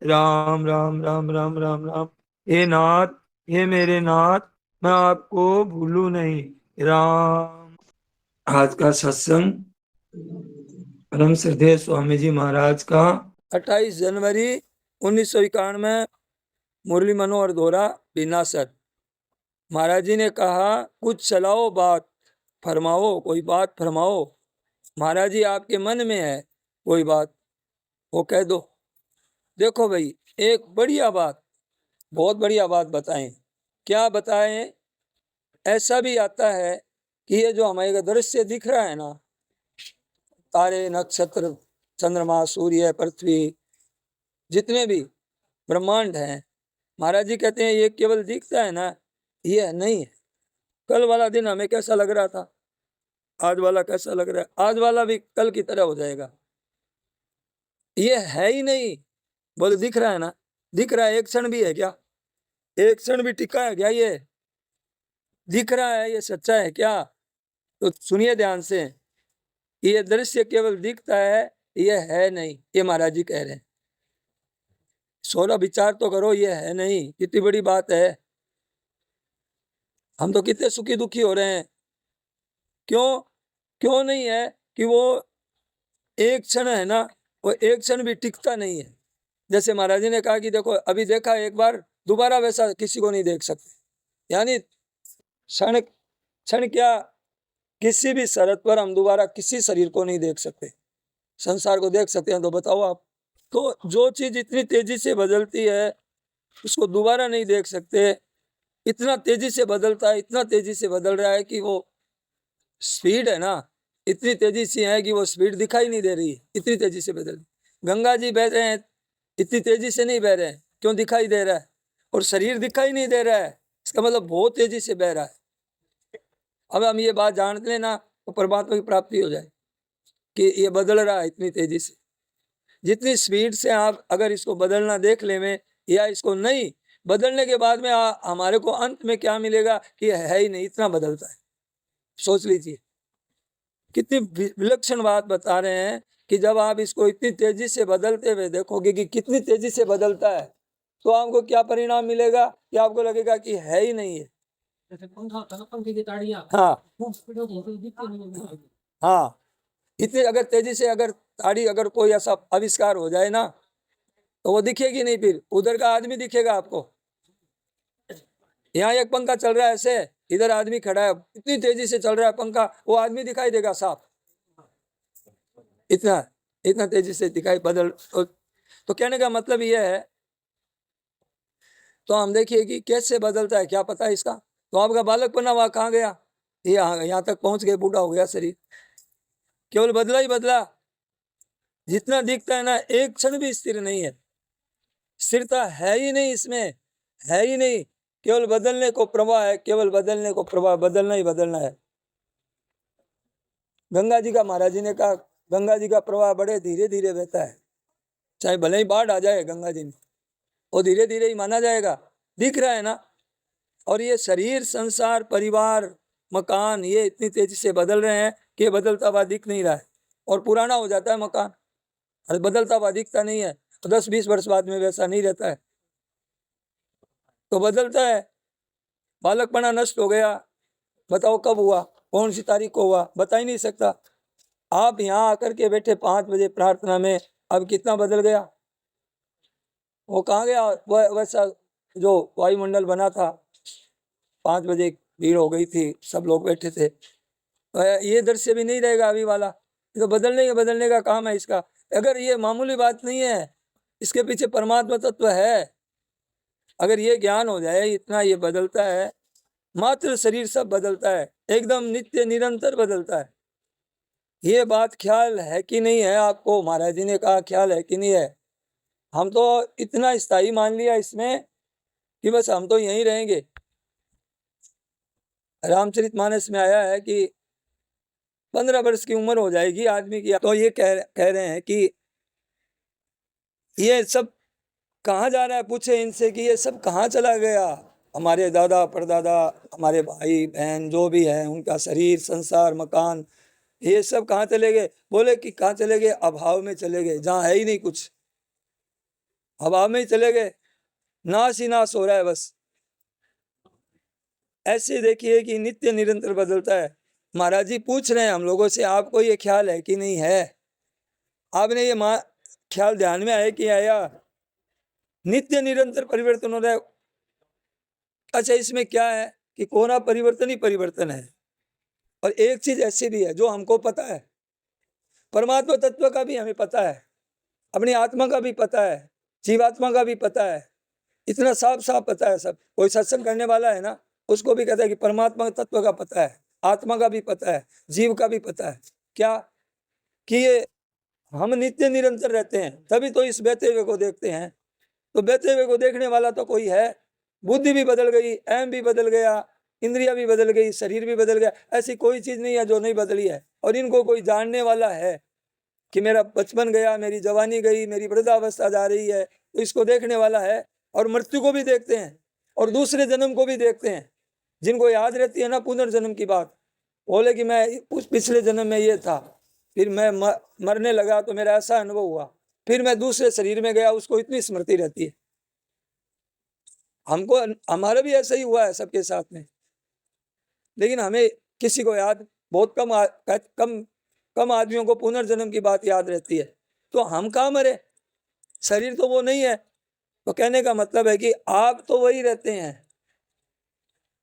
राम राम राम राम राम राम। हे नाथ, हे मेरे नाथ, मैं आपको भूलूं नहीं। राम। आज का सत्संग परम श्रद्धेय स्वामी जी महाराज का 28 जनवरी 1991, मुरली मनोहर दोहरा, बीनासर। महाराज जी ने कहा, कुछ चलाओ बात, फरमाओ कोई बात फरमाओ। महाराज जी आपके मन में है कोई बात, वो कह दो। देखो भाई, एक बढ़िया बात, बहुत बढ़िया बात बताएं। क्या बताएं? ऐसा भी आता है कि ये जो हमारे दृश्य दिख रहा है ना, तारे, नक्षत्र, चंद्रमा, सूर्य, पृथ्वी, जितने भी ब्रह्मांड हैं, महाराज जी कहते हैं ये केवल दिखता है ना, ये नहीं है। कल वाला दिन हमें कैसा लग रहा था, आज वाला कैसा लग रहा है, आज वाला भी कल की तरह हो जाएगा। ये है ही नहीं। बोले दिख रहा है ना, दिख रहा है। एक क्षण भी है क्या? एक क्षण भी टिका है क्या? ये दिख रहा है, ये सच्चा है क्या? तो सुनिए ध्यान से, ये दृश्य केवल दिखता है, ये है नहीं। ये महाराज जी कह रहे हैं। सोरा विचार तो करो, ये है नहीं, कितनी बड़ी बात है। हम तो कितने सुखी दुखी हो रहे हैं। क्यों? क्यों नहीं है? कि वो एक क्षण है ना, वो एक क्षण भी टिकता नहीं है। जैसे महाराज जी ने कहा कि देखो, अभी देखा एक बार, दोबारा वैसा किसी को नहीं देख सकते। यानी क्षण क्षण क्या, किसी भी शरत पर हम दोबारा किसी शरीर को नहीं देख सकते। संसार को देख सकते हैं तो बताओ आप। तो जो चीज इतनी तेजी से बदलती है, उसको दोबारा नहीं देख सकते। इतना तेजी से बदलता है, इतना तेजी से बदल रहा है कि वो स्पीड है ना, इतनी तेजी से है कि वो स्पीड दिखाई नहीं दे रही है, इतनी तेजी से बदल। गंगा जी बह रहे हैं, इतनी तेजी से नहीं बह रहे हैं, क्यों दिखाई दे रहा है? और शरीर दिखाई नहीं दे रहा है, इसका मतलब बहुत तेजी से बह रहा है। अब हम ये बात जान लेना तो परमात्मा की प्राप्ति हो जाए कि ये बदल रहा है इतनी तेजी से। जितनी स्पीड से आप अगर इसको बदलना देख ले में, या इसको नहीं बदलने के बाद में हमारे को अंत में क्या मिलेगा कि है ही नहीं, इतना बदलता है। सोच लीजिए, कितनी विलक्षण बात बता रहे हैं कि जब आप इसको इतनी तेजी से बदलते हुए देखोगे कि कितनी तेजी से बदलता है, तो आपको क्या परिणाम मिलेगा कि आपको लगेगा कि है ही नहीं है। जैसे पंखा होता है ना, पंखे की ताड़ियां, हाँ हाँ, इतने अगर तेजी से अगर ताड़ी अगर कोई ऐसा आविष्कार हो जाए ना, तो वो दिखेगी नहीं, फिर उधर का आदमी दिखेगा आपको। यहाँ एक पंखा चल रहा है ऐसे, इधर आदमी खड़ा है, इतनी तेजी से चल रहा है पंखा, वो आदमी दिखाई देगा साफ। इतना इतना तेजी से दिखाई बदल। तो कहने का मतलब यह है, तो हम देखिए कि कैसे बदलता है, क्या पता है इसका। तो आपका बालकपना वहां कहाँ गया? ये यहाँ तक पहुंच गए, बूढ़ा हो गया शरीर, केवल बदला ही बदला। जितना दिखता है ना, एक क्षण भी स्थिर नहीं है, स्थिरता है ही नहीं इसमें, है ही नहीं। केवल बदलने को प्रवाह है, केवल बदलने को प्रवाह, बदलना ही बदलना है। गंगा जी का महाराज जी ने कहा, गंगा जी का प्रवाह बड़े धीरे धीरे बहता है, चाहे भले ही बाढ़ आ जाए गंगा जी में, वो धीरे धीरे ही माना जाएगा। दिख रहा है ना। और ये शरीर, संसार, परिवार, मकान, ये इतनी तेजी से बदल रहे हैं कि बदलता हुआ दिख नहीं रहा है। और पुराना हो जाता है मकान, और बदलता हुआ दिखता नहीं है, तो 10-20 वर्ष बाद में वैसा नहीं रहता है, तो बदलता है। बालकपना नष्ट हो गया, बताओ कब हुआ, कौन सी तारीख को हुआ, बता ही नहीं सकता। आप यहाँ आकर के बैठे 5 बजे प्रार्थना में, अब कितना बदल गया। वो कहाँ गया वैसा जो वायुमंडल बना था? 5 बजे भीड़ हो गई थी, सब लोग बैठे थे, तो ये दृश्य भी नहीं रहेगा अभी वाला। ये तो बदलने का काम है इसका। अगर ये मामूली बात नहीं है, इसके पीछे परमात्मा तत्व है। अगर ये ज्ञान हो जाए, इतना ये बदलता है, मात्र शरीर सब बदलता है, एकदम नित्य निरंतर बदलता है। ये बात ख्याल है कि नहीं है आपको? महाराज जी ने कहा ख्याल है कि नहीं है? हम तो इतना स्थायी मान लिया इसमें कि बस हम तो यहीं रहेंगे। रामचरितमानस में आया है कि 15 वर्ष की उम्र हो जाएगी आदमी की, तो ये कह रहे हैं कि ये सब कहाँ जा रहा है, पूछे इनसे कि ये सब कहाँ चला गया। हमारे दादा परदादा, हमारे भाई बहन जो भी है, उनका शरीर, संसार, मकान, ये सब कहाँ चले गए? बोले कि कहाँ चले गए? अभाव में चले गए, जहाँ है ही नहीं कुछ। हवा में ही चले गए, नाश ही नाश हो रहा है बस। ऐसे देखिए कि नित्य निरंतर बदलता है। महाराज जी पूछ रहे हैं हम लोगों से, आपको ये ख्याल है कि नहीं है? आपने ये ख्याल ध्यान में आया कि आया? नित्य निरंतर परिवर्तन हो रहा है। अच्छा, इसमें क्या है कि कोना परिवर्तन ही परिवर्तन है। और एक चीज ऐसी भी है जो हमको पता है, परमात्मा तत्व का भी हमें पता है, अपनी आत्मा का भी पता है, जीवात्मा का भी पता है, इतना साफ साफ पता है सब। कोई सत्संग करने वाला है ना, उसको भी कहता है कि परमात्मा तत्व का पता है, आत्मा का भी पता है, जीव का भी पता है। क्या कि ये हम नित्य निरंतर रहते हैं, तभी तो इस बहते हुए को देखते हैं। तो बहते हुए को देखने वाला तो कोई है। बुद्धि भी बदल गई, अहम भी बदल गया, इंद्रिया भी बदल गई, शरीर भी बदल गया, ऐसी कोई चीज नहीं है जो नहीं बदली है। और इनको कोई जानने वाला है कि मेरा बचपन गया, मेरी जवानी गई, मेरी वृद्धावस्था जा रही है, तो इसको देखने वाला है। और मृत्यु को भी देखते हैं और दूसरे जन्म को भी देखते हैं। जिनको याद रहती है ना पुनर्जन्म की बात, बोले कि मैं उस पिछले जन्म में ये था, फिर मैं मरने लगा तो मेरा ऐसा अनुभव हुआ, फिर मैं दूसरे शरीर में गया, उसको इतनी स्मृति रहती है। हमको हमारा भी ऐसा ही हुआ है सबके साथ में, लेकिन हमें किसी को याद, बहुत कम कम आदमियों को पुनर्जन्म की बात याद रहती है। तो हम कहाँ मरे, शरीर तो वो नहीं है। तो कहने का मतलब है कि आप तो वही रहते हैं,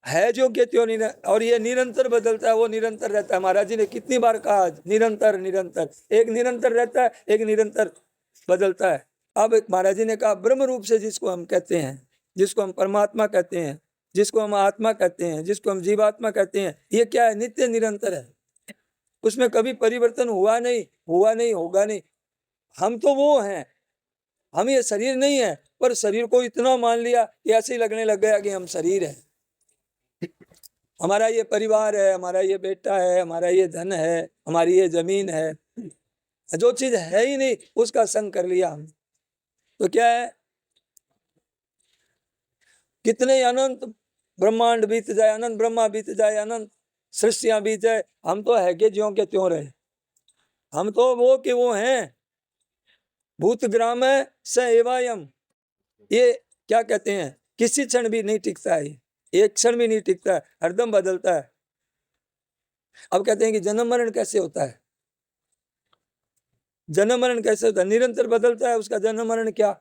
है जो कि त्यों और ये निरंतर बदलता है, वो निरंतर रहता है। महाराज जी ने कितनी बार कहा, निरंतर निरंतर, एक निरंतर रहता है, एक निरंतर बदलता है। अब महाराज जी ने कहा ब्रह्म रूप से जिसको हम कहते हैं, जिसको हम परमात्मा कहते हैं, जिसको हम आत्मा कहते हैं, जिसको हम जीवात्मा कहते हैं, ये क्या है? नित्य निरंतर है, उसमें कभी परिवर्तन हुआ नहीं, हुआ नहीं, होगा नहीं। हम तो वो हैं, हम ये शरीर नहीं है, पर शरीर को इतना मान लिया कि ऐसे ही लगने लग गया कि हम शरीर है, हमारा ये परिवार है, हमारा ये बेटा है, हमारा ये धन है, हमारी ये जमीन है। जो चीज है ही नहीं उसका संग कर लिया हम। तो क्या है, कितने अनंत ब्रह्मांड बीत जाए, अनंत ब्रह्मा बीत जाए, अनंत सृष्टियां बीत जाए, हम तो है के ज्यों के त्यों रहे। हम तो वो के वो हैं। भूत ग्राम है स एवायम, ये क्या कहते हैं, किसी क्षण भी नहीं टिकता है, एक क्षण भी नहीं टिकता है, हरदम बदलता है। अब कहते हैं कि जन्म मरण कैसे होता है, जन्म मरण कैसे होता है? निरंतर बदलता है उसका जन्म मरण। क्या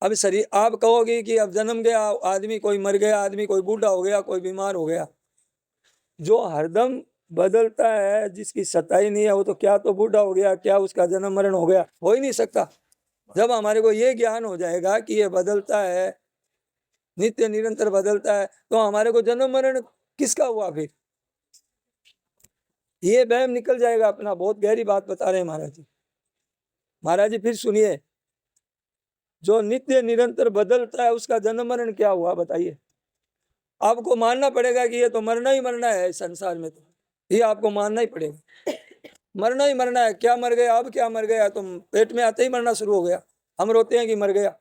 अब शरीर, आप कहोगे कि अब जन्म गया आदमी, कोई मर गया आदमी, कोई बूढ़ा हो गया, कोई बीमार हो गया, जो हरदम बदलता है, जिसकी सताई नहीं है, वो तो क्या तो बूढ़ा हो गया, क्या उसका जन्म मरण हो गया? हो ही नहीं सकता। जब हमारे को ये ज्ञान हो जाएगा कि ये बदलता है, नित्य निरंतर बदलता है, तो हमारे को जन्म मरण किसका हुआ? फिर ये वहम निकल जाएगा अपना। बहुत गहरी बात बता रहे हैं महाराज जी। महाराज जी फिर सुनिए, जो नित्य निरंतर बदलता है उसका जन्म मरण क्या हुआ बताइए? आपको मानना पड़ेगा कि ये तो मरना ही मरना है इस संसार में, तो ये आपको मानना ही पड़ेगा, मरना ही मरना है। क्या मर गया, अब क्या मर गया? तुम पेट में आते ही मरना शुरू हो गया। हम रोते हैं कि मर गया,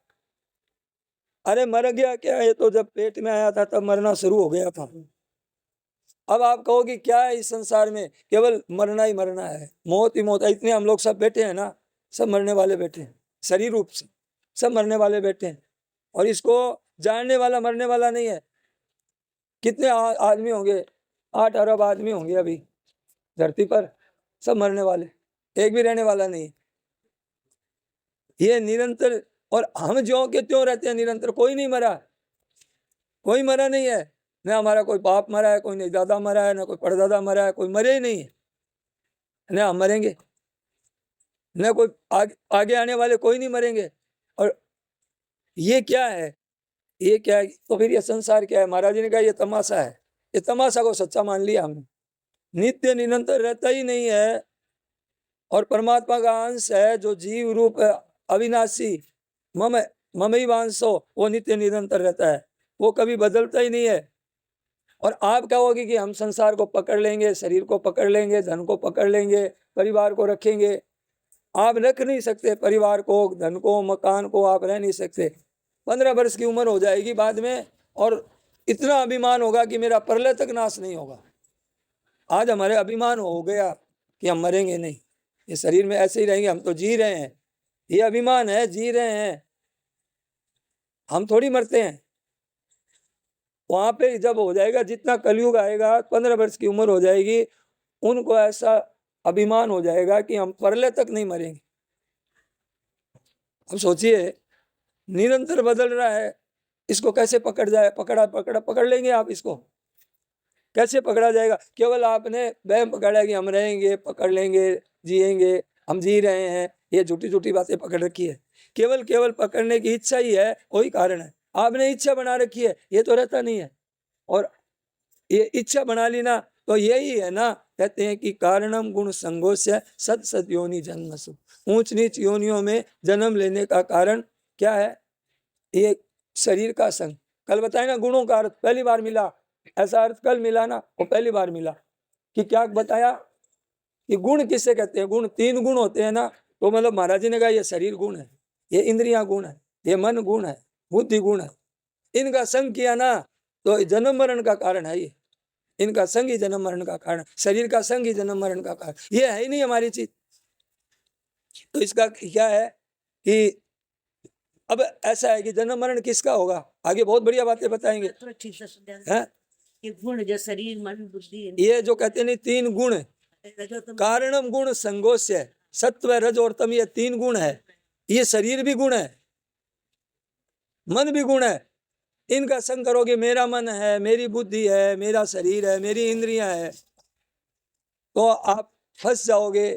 अरे मर गया क्या, ये तो जब पेट में आया था तब मरना शुरू हो गया था। अब आप कहोगे क्या है इस संसार में, केवल मरना ही मरना है, मौत ही मौत है। इतने हम लोग सब बैठे हैं ना, सब मरने वाले बैठे हैं, शरीर रूप से सब मरने वाले बैठे हैं, और इसको जानने वाला मरने वाला नहीं है। कितने आदमी होंगे, 8 अरब आदमी होंगे अभी धरती पर, सब मरने वाले, एक भी रहने वाला नहीं। ये निरंतर, और हम ज्यों के त्यों रहते हैं निरंतर। कोई नहीं मरा, कोई मरा नहीं है, न हमारा कोई बाप मरा है, कोई नहीं दादा मरा है, न कोई परदादा मरा है, कोई मरे ही नहीं है, न हम मरेंगे, न कोई आगे आने वाले कोई नहीं मरेंगे। और ये क्या है, ये क्या है? तो फिर ये संसार क्या है? महाराज जी ने कहा ये तमाशा है। ये तमाशा को सच्चा मान लिया हमने। नित्य निरंतर रहता ही नहीं है, और परमात्मा का अंश है जो जीव रूप अविनाशी मम ममई वांसो, वो नित्य निरंतर रहता है, वो कभी बदलता ही नहीं है। और आप कहोगे कि हम संसार को पकड़ लेंगे, शरीर को पकड़ लेंगे, धन को पकड़ लेंगे, परिवार को रखेंगे। आप रख नहीं सकते परिवार को, धन को, मकान को, आप रह नहीं सकते। 15 वर्ष की उम्र हो जाएगी बाद में, और इतना अभिमान होगा कि मेरा प्रलय तक नाश नहीं होगा। आज हमारे अभिमान हो गया कि हम मरेंगे नहीं, ये शरीर में ऐसे ही रहेंगे, हम तो जी रहे हैं, ये अभिमान है, जी रहे हैं। हम थोड़ी मरते हैं। वहां पे जब हो जाएगा, जितना कलयुग आएगा, 15 वर्ष की उम्र हो जाएगी, उनको ऐसा अभिमान हो जाएगा कि हम परले तक नहीं मरेंगे। अब सोचिए, निरंतर बदल रहा है, इसको कैसे पकड़ जाए? पकड़ लेंगे आप इसको? कैसे पकड़ा जाएगा? केवल आपने वहम पकड़ा कि हम रहेंगे, पकड़ लेंगे, जिएंगे, हम जी रहे हैं, ये झूठी झूठी बातें पकड़ रखी है। केवल पकड़ने की इच्छा ही है, वही कारण है। आपने इच्छा बना रखी है, ये तो रहता नहीं है। और ये इच्छा बना ली ना, तो यही है ना, कहते हैं कि कारणम गुण संगोष्य सत सत योनि जन्मसु। ऊंच नीच योनियों में जन्म लेने का कारण क्या है? ये शरीर का संग। कल बताए ना, गुणों का अर्थ पहली बार मिला, ऐसा अर्थ कल मिला ना, वो पहली बार मिला। कि क्या बताया कि गुण किससे कहते हैं? गुण 3 गुण होते हैं ना, तो मतलब महाराज जी ने कहा ये शरीर गुण है, ये इंद्रियां गुण है, ये मन गुण है, बुद्धि गुण है। इनका संग किया ना, तो जन्म मरण का कारण है ये। इनका संग ही जन्म मरण का कारण, शरीर का संग ही जन्म मरण का कारण। ये है ही नहीं हमारी चीज। तो इसका क्या है कि अब ऐसा है कि जन्म मरण किसका होगा? आगे बहुत बढ़िया बातें बताएंगे। ठीक से हैं? ये गुण जो शरीर मन बुद्धि, ये जो कहते नहीं 3 गुण, कारणम गुण संगोष्य, सत्व रज और तम, ये 3 गुण है। ये शरीर भी गुण है, मन भी गुण है। इनका संग करोगे, मेरा मन है, मेरी बुद्धि है, मेरा शरीर है, मेरी इंद्रियां है, तो आप फंस जाओगे।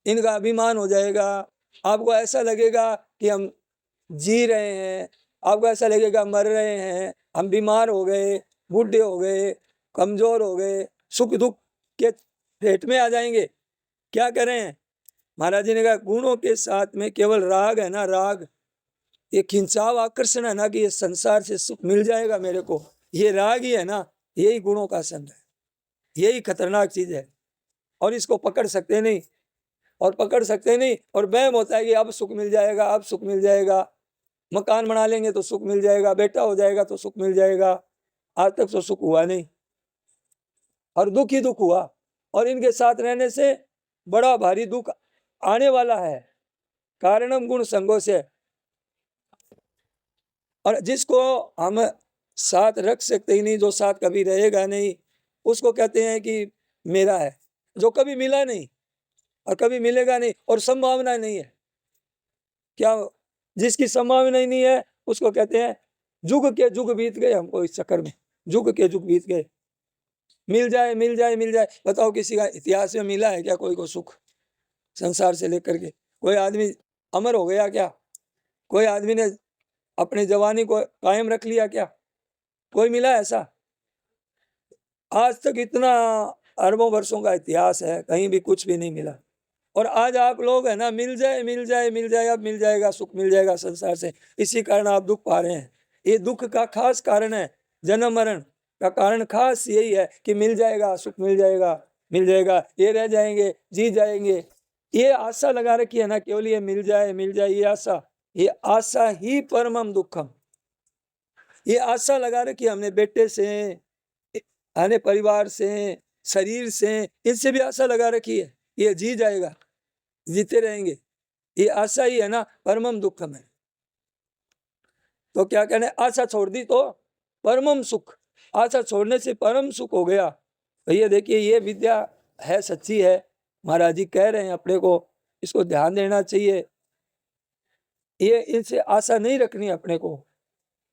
इनका अभिमान हो जाएगा। आपको ऐसा लगेगा कि हम जी रहे हैं, आपको ऐसा लगेगा मर रहे हैं, हम बीमार हो गए, बूढ़े हो गए, कमजोर हो गए, सुख दुख के फेट में आ जाएंगे। क्या करें? महाराज जी ने कहा गुणों के साथ में केवल राग है ना, राग, ये खिंचाव आकर्षण है ना, कि ये संसार से सुख मिल जाएगा मेरे को, ये राग ही है ना, यही गुणों का संग है। यही खतरनाक चीज है, और इसको पकड़ सकते नहीं। और पकड़ सकते नहीं, और वहम होता है कि अब सुख मिल जाएगा, अब सुख मिल जाएगा, मकान बना लेंगे तो सुख मिल जाएगा, बेटा हो जाएगा तो सुख मिल जाएगा। आज तक तो सुख हुआ नहीं, और दुख ही दुख हुआ। और इनके साथ रहने से बड़ा भारी दुख आने वाला है। कारणम गुण संगों से। और जिसको हम साथ रख सकते ही नहीं, जो साथ कभी रहेगा नहीं, उसको कहते हैं कि मेरा है। जो कभी मिला नहीं और कभी मिलेगा नहीं, और संभावना नहीं है। क्या? जिसकी संभावना ही नहीं है, उसको कहते हैं जुग के जुग बीत गए, हमको इस चक्कर में जुग के जुग बीत गए। मिल जाए मिल जाए मिल जाए, बताओ किसी का इतिहास में मिला है क्या कोई को सुख? संसार से लेकर के कोई आदमी अमर हो गया क्या? कोई आदमी ने अपनी जवानी को कायम रख लिया क्या? कोई मिला ऐसा? आज तक इतना अरबों वर्षों का इतिहास है, कहीं भी कुछ भी नहीं मिला। और आज आप लोग है ना, मिल जाए मिल जाए मिल जाए, अब मिल जाएगा, सुख मिल जाएगा संसार से, इसी कारण आप दुख पा रहे हैं। ये दुख का खास कारण है, जन्म मरण का कारण खास यही है कि मिल जाएगा, सुख मिल जाएगा, मिल जाएगा, ये रह जाएंगे, जी जाएंगे। ये आशा लगा रखी है ना, केवल ये मिल जाए, ये आशा ही परमम दुखम। ये आशा लगा रखी है हमने, बेटे से, आने परिवार से, शरीर से, इनसे भी आशा लगा रखी है, ये जी जाएगा, जीते रहेंगे। ये आशा ही है ना, परमम दुखम है। तो क्या कहने, आशा छोड़ दी तो परमम सुख, आशा छोड़ने से परम सुख हो गया। भैया देखिए, ये विद्या है, सच्ची है, महाराज जी कह रहे हैं अपने को, इसको ध्यान देना चाहिए। ये इनसे आशा नहीं रखनी अपने को,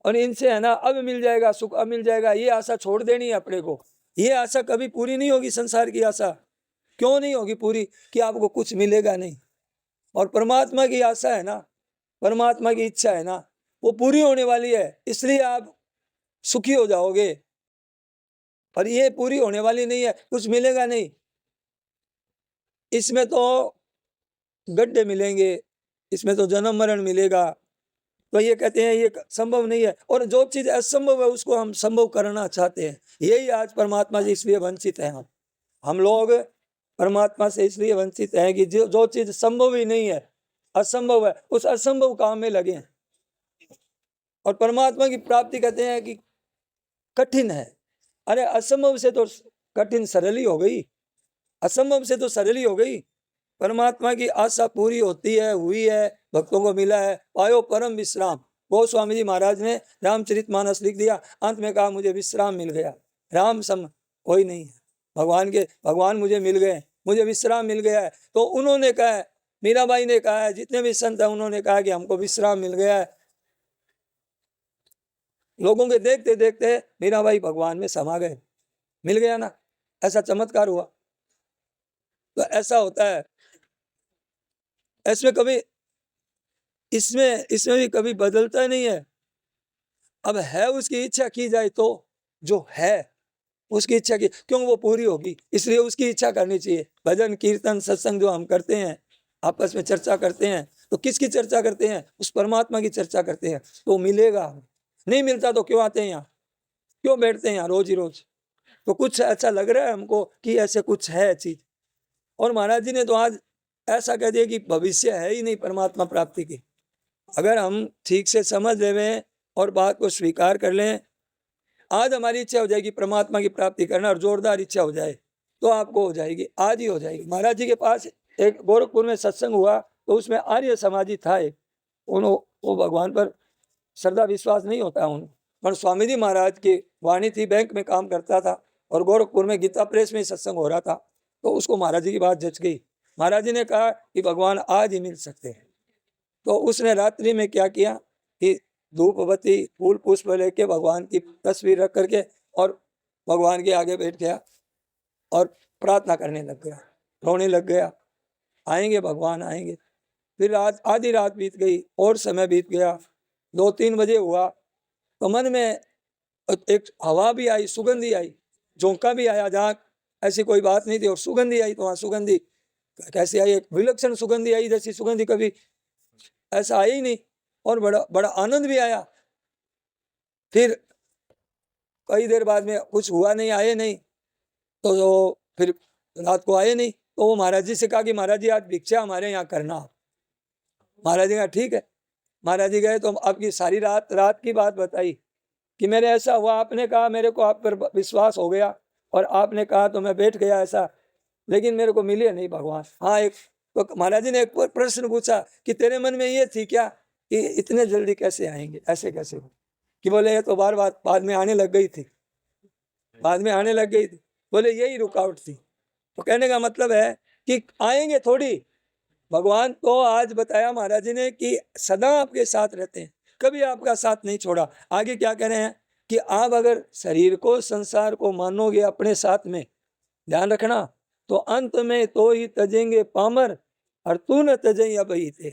और इनसे है ना, अब मिल जाएगा सुख, अब मिल जाएगा, ये आशा छोड़ देनी है अपने को। ये आशा कभी पूरी नहीं होगी, संसार की आशा क्यों नहीं होगी पूरी? कि आपको कुछ मिलेगा नहीं। और परमात्मा की आशा है ना, परमात्मा की इच्छा है ना, वो पूरी होने वाली है, इसलिए आप सुखी हो जाओगे। और ये पूरी होने वाली नहीं है, कुछ मिलेगा नहीं, इसमें तो गड्ढे मिलेंगे, इसमें तो जन्म मरण मिलेगा। तो ये कहते हैं ये संभव नहीं है, और जो चीज असंभव है उसको हम संभव करना चाहते हैं। यही आज परमात्मा से इसलिए वंचित है। हम लोग परमात्मा से इसलिए वंचित हैं कि जो चीज संभव ही नहीं है, असंभव है, उस असंभव काम में लगे हैं। और परमात्मा की प्राप्ति कहते हैं कि कठिन है। अरे असंभव से तो कठिन सरल ही हो गई, असंभव से तो सरल ही हो गई। परमात्मा की आशा पूरी होती है, हुई है, भक्तों को मिला है, पायो परम विश्राम, गोस्वामी जी महाराज ने रामचरितमानस लिख दिया, अंत में कहा मुझे विश्राम मिल गया, राम सम कोई नहीं है, भगवान मुझे मिल गए, मुझे विश्राम मिल गया है। तो उन्होंने कहा है, मीराबाई ने कहा है, जितने भी संत हैं उन्होंने कहा कि हमको विश्राम मिल गया है। लोगों के देखते देखते मीराबाई भगवान में समा गए, मिल गया ना, ऐसा चमत्कार हुआ। तो ऐसा होता है, इसमें कभी इसमें भी कभी बदलता नहीं है। अब है उसकी इच्छा की जाए तो जो है उसकी इच्छा की, क्यों वो पूरी होगी, इसलिए उसकी इच्छा करनी चाहिए। भजन कीर्तन सत्संग जो हम करते हैं, आपस में चर्चा करते हैं, तो किसकी चर्चा करते हैं? उस परमात्मा की चर्चा करते हैं। तो मिलेगा, नहीं मिलता तो क्यों आते हैं यहाँ, क्यों बैठते हैं यहाँ रोज ही रोज? तो कुछ ऐसा लग रहा है हमको कि ऐसे कुछ है चीज। और महाराज जी ने तो आज ऐसा कह दिया कि भविष्य है ही नहीं परमात्मा प्राप्ति की। अगर हम ठीक से समझ लें और बात को स्वीकार कर लें, आज हमारी इच्छा हो जाएगी परमात्मा की प्राप्ति करना, और जोरदार इच्छा हो जाए तो आपको हो जाएगी, आज ही हो जाएगी। महाराज जी के पास एक गोरखपुर में सत्संग हुआ, तो उसमें आर्य समाजी था एक, वो भगवान पर श्रद्धा विश्वास नहीं होता उन, पर स्वामी जी महाराज की वाणी थी, बैंक में काम करता था, और गोरखपुर में गीता प्रेस में सत्संग हो रहा था। तो उसको महाराज जी की बात जच गई। महाराज जी ने कहा कि भगवान आज ही मिल सकते हैं। तो उसने रात्रि में क्या किया कि धूप बत्ती फूल पुष्प लेके भगवान की तस्वीर रख करके और भगवान के आगे बैठ गया और प्रार्थना करने लग गया, रोने लग गया, आएंगे भगवान आएंगे। फिर रात, आधी रात बीत गई और समय बीत गया, 2-3 बजे हुआ, तो मन में एक हवा भी आई, सुगंधी आई, झोंका भी आया, जहाँ ऐसी कोई बात नहीं थी, और सुगंधी आई। तो वहाँ सुगंधी कैसे आई? एक विलक्षण सुगंधी आई, जैसी सुगंधी कभी ऐसा आई ही नहीं, और बड़ा बड़ा आनंद भी आया। फिर कई देर बाद में कुछ हुआ नहीं, आए नहीं, तो फिर रात को आए नहीं। तो वो महाराज जी से कहा कि महाराज जी आज भिक्षा हमारे यहाँ करना। महाराज जी कहा ठीक है। महाराज जी गए तो आपकी सारी रात की बात बताई कि मेरे ऐसा हुआ, आपने कहा, मेरे को आप पर विश्वास हो गया और आपने कहा तो मैं बैठ गया ऐसा, लेकिन मेरे को मिले नहीं भगवान। हाँ, एक तो महाराज जी ने एक प्रश्न पूछा कि तेरे मन में ये थी क्या कि इतने जल्दी कैसे आएंगे, ऐसे कैसे? कि बोले ये तो बार बार बाद में आने लग गई थी, बाद में आने लग गई थी। बोले यही रुकावट थी। तो कहने का मतलब है कि आएंगे थोड़ी, भगवान तो आज बताया महाराज जी ने कि सदा आपके साथ रहते हैं, कभी आपका साथ नहीं छोड़ा। आगे क्या कह रहे हैं कि आप अगर शरीर को संसार को मानोगे अपने साथ में, ध्यान रखना, तो अंत में तो ही तजेंगे पामर और तू न तजई अब ही थे।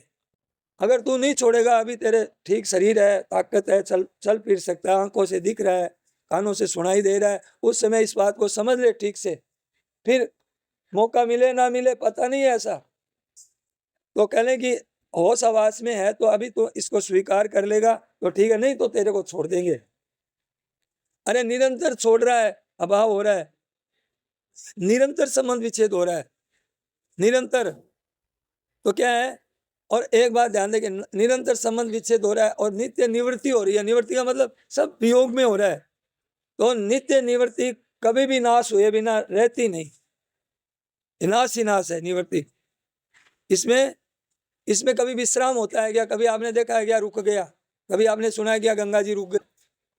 अगर तू नहीं छोड़ेगा, अभी तेरे ठीक शरीर है, ताकत है, चल फिर सकता है, आंखों से दिख रहा है, कानों से सुनाई दे रहा है, उस समय इस बात को समझ ले ठीक से। फिर मौका मिले ना मिले पता नहीं है ऐसा, तो कह लें कि होश आवास में है तो अभी तो इसको स्वीकार कर लेगा तो ठीक है, नहीं तो तेरे को छोड़ देंगे। अरे निरंतर छोड़ रहा है, अभाव हो रहा है, निरंतर संबंध विच्छेद हो रहा है, निरंतर। तो क्या है, और एक बात ध्यान दें कि निरंतर संबंध विच्छेद हो रहा है और नित्य निवृत्ति हो रही है। निवृत्ति का मतलब सब वियोग में हो रहा है। तो नित्य निवृत्ति कभी भी नाश हुए बिना रहती नहीं, नाश ही नाश है निवृत्ति। इसमें कभी विश्राम होता है क्या? कभी आपने देखा है क्या रुक गया? कभी आपने सुना है क्या गंगा जी रुक गई?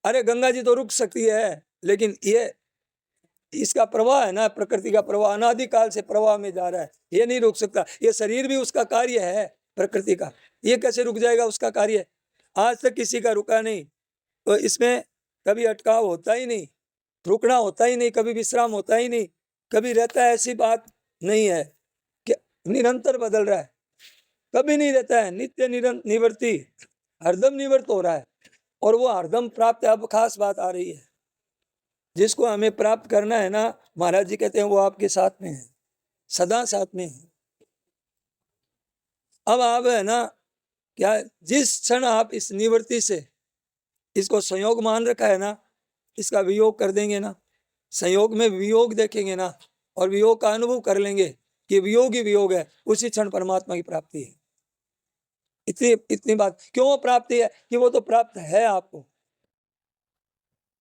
अरे गंगा जी तो रुक सकती है, लेकिन ये इसका प्रवाह है ना, प्रकृति का प्रवाह अनादिकाल से प्रवाह में जा रहा है, ये नहीं रुक सकता। ये शरीर भी उसका कार्य है प्रकृति का, ये कैसे रुक जाएगा? उसका कार्य आज तक किसी का रुका नहीं। तो इसमें कभी अटकाव होता ही नहीं, रुकना होता ही नहीं, कभी विश्राम होता ही नहीं, कभी रहता है, ऐसी बात नहीं है कि निरंतर बदल रहा है, कभी नहीं रहता है। नित्य निवर्ती, हरदम निवर्त हो रहा है, और वो हरदम प्राप्त है। अब खास बात आ रही है, जिसको हमें प्राप्त करना है ना, महाराज जी कहते हैं वो आपके साथ में है, सदा साथ में है। अब आप है ना, क्या जिस क्षण आप इस निवृत्ति से इसको संयोग मान रखा है ना, इसका वियोग कर देंगे ना, संयोग में वियोग देखेंगे ना, और वियोग का अनुभव कर लेंगे कि वियोग ही वियोग है, उसी क्षण परमात्मा की प्राप्ति है। इतनी बात क्यों प्राप्ति है कि वो तो प्राप्त है आपको।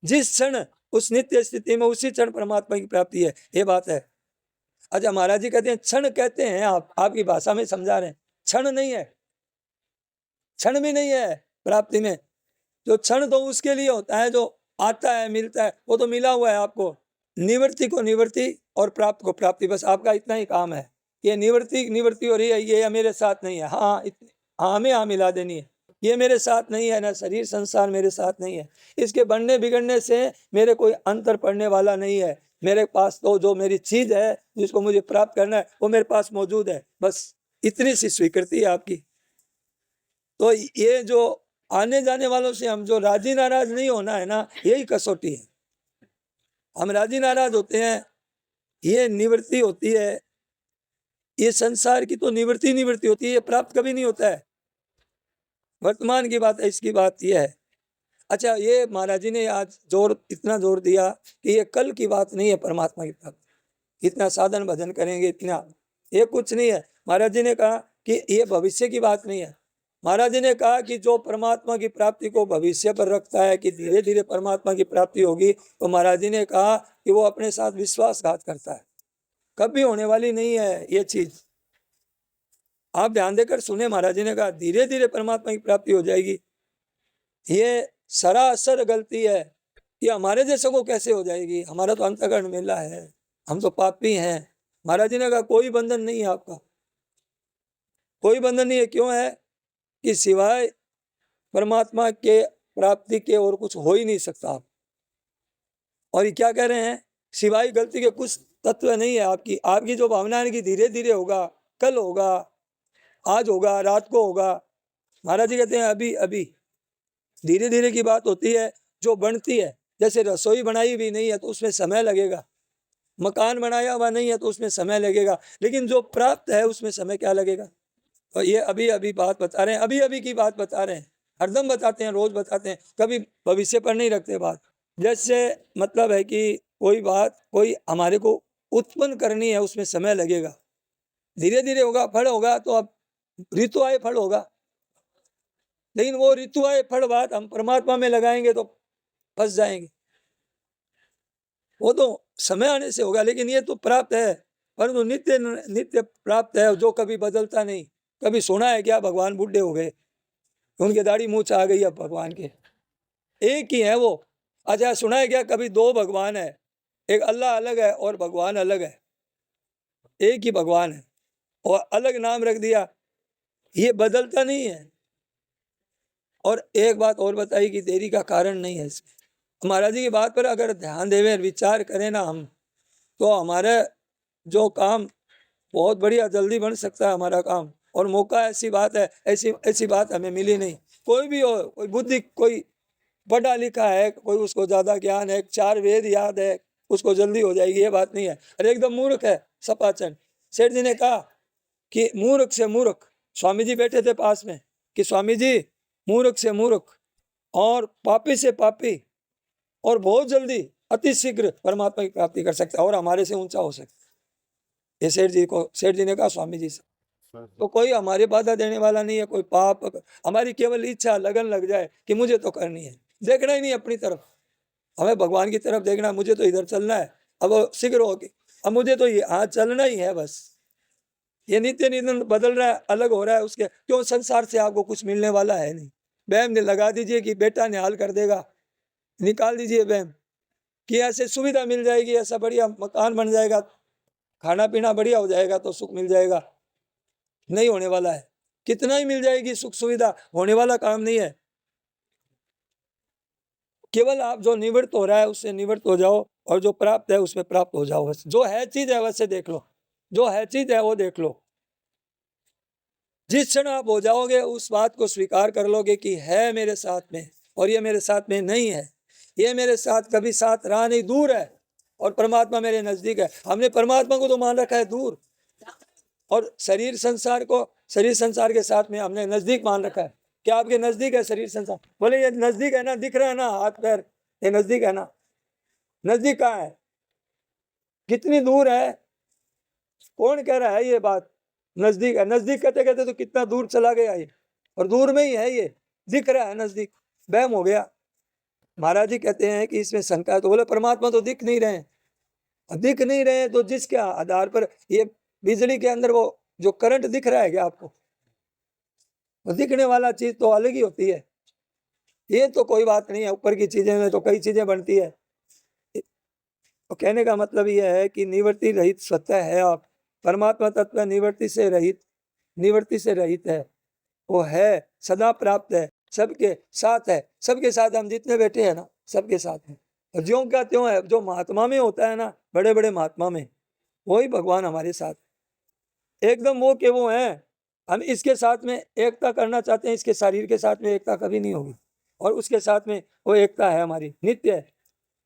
जिस क्षण उस नित्य स्थिति में, उसी क्षण परमात्मा की प्राप्ति है, ये बात है। अच्छा, महाराज जी कहते हैं क्षण कहते हैं, आप आपकी भाषा में समझा रहे हैं, क्षण नहीं है, क्षण भी नहीं है प्राप्ति में। जो क्षण तो उसके लिए होता है, जो आता है मिलता है वो तो मिला हुआ है आपको। निवृत्ति को निवृत्ति और प्राप्त को प्राप्ति, बस आपका इतना ही काम है। ये निवृत्ति हो रही है, ये मेरे साथ नहीं है, हाँ हमें हाँ मिला देनी है। ये मेरे साथ नहीं है ना, शरीर संसार मेरे साथ नहीं है, इसके बनने बिगड़ने से मेरे कोई अंतर पड़ने वाला नहीं है। मेरे पास तो जो मेरी चीज है जिसको मुझे प्राप्त करना है वो मेरे पास मौजूद है, बस इतनी सी स्वीकृति है आपकी। तो ये जो आने जाने वालों से हम जो राजी नाराज नहीं होना है ना, यही कसौटी है। हम राजी नाराज होते हैं, ये निवृत्ति होती है। ये संसार की तो निवृत्ति होती है, ये प्राप्त कभी नहीं होता है। वर्तमान की बात है, इसकी बात यह है। अच्छा, ये महाराज जी ने आज इतना जोर दिया कि ये कल की बात नहीं है परमात्मा की प्राप्ति। इतना साधन भजन करेंगे, इतना, ये कुछ नहीं है। महाराज जी ने कहा कि ये भविष्य की बात नहीं है। महाराज जी ने कहा कि जो परमात्मा की प्राप्ति को भविष्य पर रखता है कि धीरे धीरे परमात्मा की प्राप्ति होगी, तो महाराज जी ने कहा कि वो अपने साथ विश्वासघात करता है, कभी होने वाली नहीं है ये चीज। आप ध्यान देकर सुने, महाराज जी ने कहा धीरे धीरे परमात्मा की प्राप्ति हो जाएगी। ये सरासर गलती है। ये हमारे जैसे को कैसे हो जाएगी? हमारा तो अंतःकरण मेला है, हम तो पापी हैं। महाराज जी ने कहा कोई बंधन नहीं है आपका, कोई बंधन नहीं है। क्यों है? कि सिवाय परमात्मा के प्राप्ति के और कुछ हो ही नहीं सकता आप। और ये क्या कह रहे हैं? सिवाय गलती के कुछ तत्व नहीं है आपकी। आपकी जो भावना है कि धीरे धीरे होगा, कल होगा, आज होगा, रात को होगा। महाराज जी कहते हैं अभी अभी धीरे धीरे की बात होती है जो बनती है। जैसे रसोई बनाई भी नहीं है तो उसमें समय लगेगा, मकान बनाया हुआ नहीं है तो उसमें समय लगेगा, लेकिन जो प्राप्त है उसमें समय क्या लगेगा? और ये अभी अभी बात बता रहे हैं, अभी अभी की बात बता रहे हैं। हरदम बताते हैं, रोज बताते हैं, कभी भविष्य पर नहीं रखते बात। जैसे मतलब है कि कोई बात कोई हमारे को उत्पन्न करनी है, उसमें समय लगेगा, धीरे धीरे होगा, फल होगा। तो अब ऋतु आए फल होगा, लेकिन वो ऋतु आए फल बात हम परमात्मा में लगाएंगे तो फंस जाएंगे। वो तो समय आने से होगा, लेकिन ये तो प्राप्त है, परंतु नित्य नित्य प्राप्त है जो कभी बदलता नहीं। कभी सुना है क्या भगवान बूढ़े हो गए, उनके दाढ़ी मूछ आ गई? अब भगवान के एक ही है वो। अच्छा, सुना है क्या कभी दो भगवान है? एक अल्लाह अलग है और भगवान अलग है। एक ही भगवान है और अलग नाम रख दिया, ये बदलता नहीं है। और एक बात और बताई कि देरी का कारण नहीं है इसमें। महाराज जी की बात पर अगर ध्यान देवे, विचार करें ना हम, तो हमारे जो काम बहुत बढ़िया जल्दी बन सकता है हमारा काम। और मौका ऐसी बात है, ऐसी बात हमें मिली नहीं। कोई भी हो, कोई बुद्धि, कोई पढ़ा लिखा है, कोई उसको ज्यादा ज्ञान है, 4 वेद याद है, उसको जल्दी हो जाएगी, ये बात नहीं है। अरे एकदम मूर्ख है सपाचन। सेठ जी ने कहा कि मूर्ख से मूर्ख, स्वामी जी बैठे थे पास में, कि स्वामी जी मूर्ख से मूर्ख और पापी से पापी और बहुत जल्दी अति शीघ्र परमात्मा की प्राप्ति कर सकता है और हमारे से ऊंचा हो सकता है। ये सेठ जी ने कहा स्वामी जी से। तो कोई हमारे बाधा देने वाला नहीं है, कोई पाप। हमारी केवल इच्छा लगन लग जाए कि मुझे तो करनी है, देखना ही नहीं अपनी तरफ, हमें भगवान की तरफ देखना। मुझे तो इधर चलना है, अब शीघ्र होगी, अब मुझे तो यहाँ चलना ही है बस। ये नित्य नित्य बदल रहा है, अलग हो रहा है उसके। क्यों? संसार से आपको कुछ मिलने वाला है नहीं। बैम लगा दीजिए कि बेटा निहाल कर देगा, निकाल दीजिए बैम, कि ऐसे सुविधा मिल जाएगी, ऐसा बढ़िया मकान बन जाएगा, खाना पीना बढ़िया हो जाएगा तो सुख मिल जाएगा। नहीं होने वाला है। कितना ही मिल जाएगी सुख सुविधा, होने वाला काम नहीं है। केवल आप जो निवृत्त हो रहा है उससे निवृत्त हो जाओ, और जो प्राप्त है उसमें प्राप्त हो जाओ। बस जो है चीज है वैसे देख लो, जो है चीज है वो देख लो। जिस क्षण आप हो जाओगे उस बात को स्वीकार कर लोगे कि है मेरे साथ में और ये मेरे साथ में नहीं है। ये मेरे साथ कभी साथ रहा नहीं, दूर है, और परमात्मा मेरे नजदीक है। हमने परमात्मा को तो मान रखा है दूर, और शरीर संसार के साथ में हमने नजदीक मान रखा है। क्या आपके नजदीक है शरीर संसार? बोले ये नजदीक है ना, दिख रहा है ना, हाथ पैर, ये नजदीक है ना। नजदीक कहाँ है? कितनी दूर है? कौन कह रहा है ये बात नजदीक है? नजदीक कहते कहते तो कितना दूर चला गया ये, और दूर में ही है, ये दिख रहा है नजदीक, वहम हो गया। महाराज जी कहते हैं कि इसमें शंका है, तो बोले परमात्मा तो दिख नहीं रहे हैं। दिख नहीं रहे तो जिसके आधार पर, ये बिजली के अंदर वो जो करंट दिख रहा है क्या आपको? वो दिखने वाला चीज तो अलग ही होती है। ये तो कोई बात नहीं है, ऊपर की चीजें में तो कई चीजें बनती है। तो कहने का मतलब यह है कि निवृत्ति रहित स्वतः है आप, परमात्मा तत्व निवृत्ति से रहित है, वो है, सदा प्राप्त है, सबके साथ है, सबके साथ हम जितने बैठे हैं ना सबके साथ है। और ज्यों का त्यों है, जो महात्मा में होता है ना, बड़े बड़े महात्मा में, वही भगवान हमारे साथ एकदम वो के वो है। हम इसके साथ में एकता करना चाहते हैं, इसके शरीर के साथ में एकता कभी नहीं होगी, और उसके साथ में वो एकता है हमारी, नित्य है।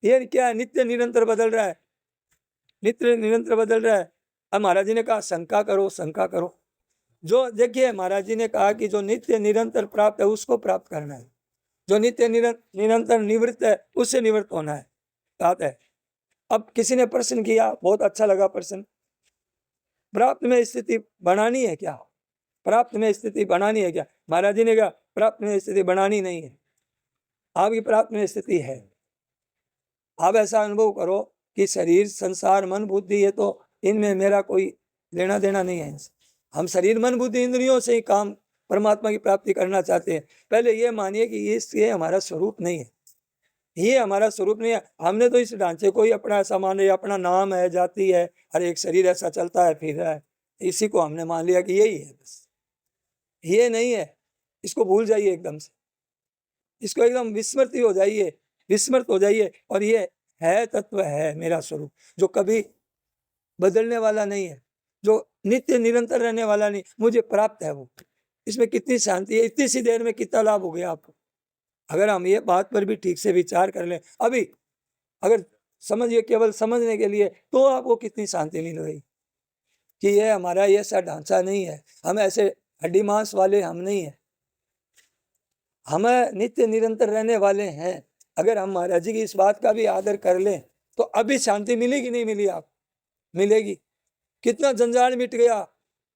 ये क्या है, नित्य निरंतर बदल रहा है, नित्य निरंतर बदल रहा है। अब महाराज जी ने कहा शंका करो, शंका करो। जो देखिए महाराज जी ने कहा कि जो नित्य निरंतर प्राप्त है उसको प्राप्त करना है, जो नित्य निरंतर निवृत्त है उससे निवृत्त होना है, बात है। अब किसी ने प्रश्न किया, बहुत अच्छा लगा प्रश्न, प्राप्त में स्थिति बनानी है क्या, प्राप्त में स्थिति बनानी है क्या? महाराज जी ने कहा प्राप्त में स्थिति बनानी नहीं है, आपकी प्राप्त में स्थिति है। आप ऐसा अनुभव करो कि शरीर संसार मन बुद्धि है, तो इनमें मेरा कोई लेना देना नहीं है। हम शरीर मन बुद्धि इंद्रियों से ही काम परमात्मा की प्राप्ति करना चाहते हैं। पहले ये मानिए कि ये हमारा स्वरूप नहीं है, ये हमारा स्वरूप नहीं है। हमने तो इस ढांचे को ही अपना ऐसा मान लिया, अपना नाम है, जाति है, हर एक शरीर ऐसा चलता है फिर रहा है, इसी को हमने मान लिया कि यही है, बस ये नहीं है। इसको भूल जाइए एकदम से, इसको एकदम विस्मृति हो जाइए, विस्मृत हो जाइए। और ये है तत्व है मेरा स्वरूप, जो कभी बदलने वाला नहीं है, जो नित्य निरंतर रहने वाला नहीं, मुझे प्राप्त है वो। इसमें कितनी शांति है, इतनी सी देर में कितना लाभ हो गया आपको। अगर हम ये बात पर भी ठीक से विचार कर लें अभी, अगर समझिए, केवल समझने के लिए, तो आपको कितनी शांति मिल रही कि ये हमारा ये ऐसा ढांचा नहीं है, हम ऐसे हड्डी मांस वाले हम नहीं है, हम नित्य निरंतर रहने वाले हैं। अगर हम महाराज जी की इस बात का भी आदर कर लें तो अभी शांति मिलेगी, नहीं मिली आप, मिलेगी। कितना जंजाल मिट गया,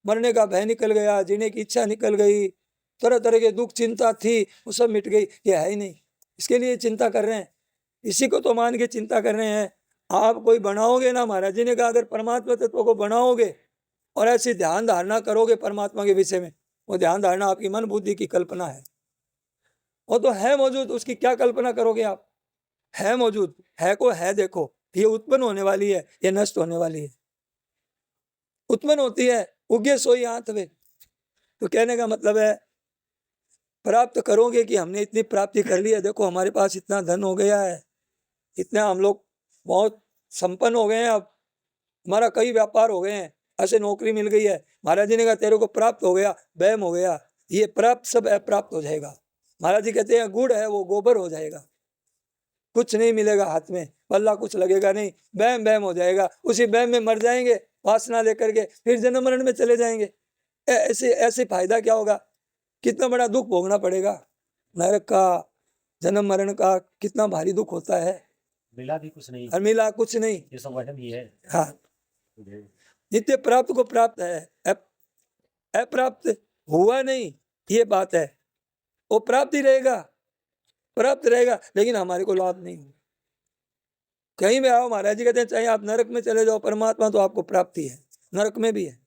मरने का भय निकल गया, जीने की इच्छा निकल गई, तरह तरह के दुख चिंता थी वो सब मिट गई। ये है ही नहीं, इसके लिए चिंता कर रहे हैं, इसी को तो मान के चिंता कर रहे हैं। आप कोई बनाओगे ना, महाराज जी ने कहा अगर परमात्मा तत्व को बनाओगे और ऐसी ध्यान धारणा करोगे परमात्मा के विषय में, वो ध्यान धारणा आपकी मन बुद्धि की कल्पना है, वो तो है मौजूद, उसकी क्या कल्पना करोगे आप? है मौजूद, है को है देखो, ये उत्पन्न होने वाली है, ये नष्ट होने वाली है, उत्पन्न होती है, उगे सोई आंत वे। तो कहने का मतलब है प्राप्त करोगे कि हमने इतनी प्राप्ति कर ली है, देखो हमारे पास इतना धन हो गया है, इतना हम लोग बहुत संपन्न हो गए हैं, अब हमारा कई व्यापार हो गए हैं, ऐसे नौकरी मिल गई है। महाराज जी ने कहा तेरे को प्राप्त हो गया, वहम हो गया, ये प्राप्त सब अप्राप्त हो जाएगा। महाराज जी कहते हैं गुड़ है वो गोबर हो जाएगा, कुछ नहीं मिलेगा हाथ में, पल्ला कुछ लगेगा नहीं, वहम वहम हो जाएगा, उसी वहम में मर जाएंगे वासना लेकर के, फिर जन्म मरण में चले जाएंगे। ऐसे ऐसे फायदा क्या होगा, कितना बड़ा दुख भोगना पड़ेगा, नरक का, जन्म मरण का कितना भारी दुख होता है, मिला भी कुछ नहीं, और मिला कुछ नहीं। ये सब वहम ही है। हाँ, नित्य प्राप्त को प्राप्त है, अप्राप्त हुआ नहीं, ये बात है। वो प्राप्त ही रहेगा, प्राप्त रहेगा, लेकिन हमारे को लाभ नहीं। कहीं भी आओ, महाराज जी कहते हैं चाहे आप नरक में चले जाओ, परमात्मा तो आपको प्राप्ति है, नरक में भी है।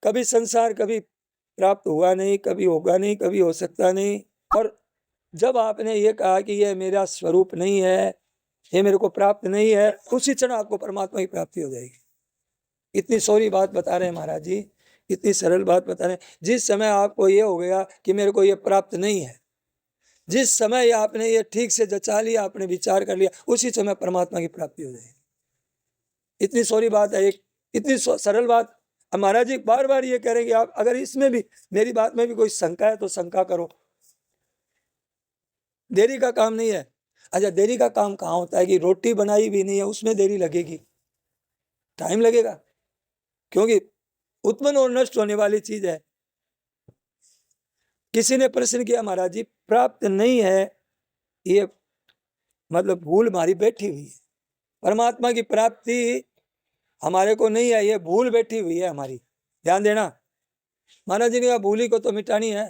कभी संसार कभी प्राप्त हुआ नहीं, कभी होगा नहीं, कभी हो सकता नहीं। और जब आपने ये कहा कि ये मेरा स्वरूप नहीं है, ये मेरे को प्राप्त नहीं है, उसी क्षण आपको परमात्मा की प्राप्ति हो जाएगी। इतनी सोरी बात बता रहे हैं महाराज जी, इतनी सरल बात बता रहे हैं। जिस समय आपको ये हो गया कि मेरे को ये प्राप्त नहीं है, जिस समय आपने ये ठीक से जचा लिया, आपने विचार कर लिया, उसी समय परमात्मा की प्राप्ति हो जाएगी। इतनी सोरी बात है, एक इतनी सरल बात। अब महाराज जी बार बार ये कह रहे हैं कि आप अगर इसमें भी, मेरी बात में भी कोई शंका है तो शंका करो, देरी का काम नहीं है। अच्छा, देरी का काम कहाँ होता है कि रोटी बनाई भी नहीं है उसमें देरी लगेगी, टाइम लगेगा, क्योंकि उत्पन्न और नष्ट होने वाली चीज है। किसी ने प्रश्न किया महाराज जी प्राप्त नहीं है, ये मतलब भूल हमारी बैठी हुई है, परमात्मा की प्राप्ति हमारे को नहीं है, ये भूल बैठी हुई है हमारी, ध्यान देना। महाराज जी ने कहा भूली को तो मिटानी है।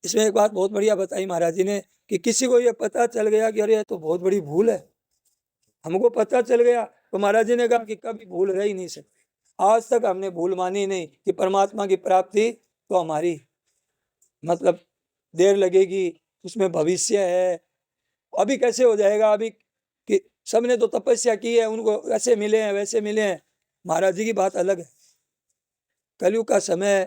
इसमें एक बात बहुत बढ़िया बताई महाराज जी ने कि किसी को ये पता चल गया कि अरे ये तो बहुत बड़ी भूल है, हमको पता चल गया, तो महाराज जी ने कहा कि कभी भूल रह ही नहीं सकती। आज तक हमने भूल मानी नहीं कि परमात्मा की प्राप्ति तो हमारी मतलब देर लगेगी, उसमें भविष्य है। अभी कैसे हो जाएगा? अभी कि सबने तो तपस्या की है, उनको ऐसे मिले हैं वैसे मिले हैं। महाराज जी की बात अलग है। कलयुग का समय,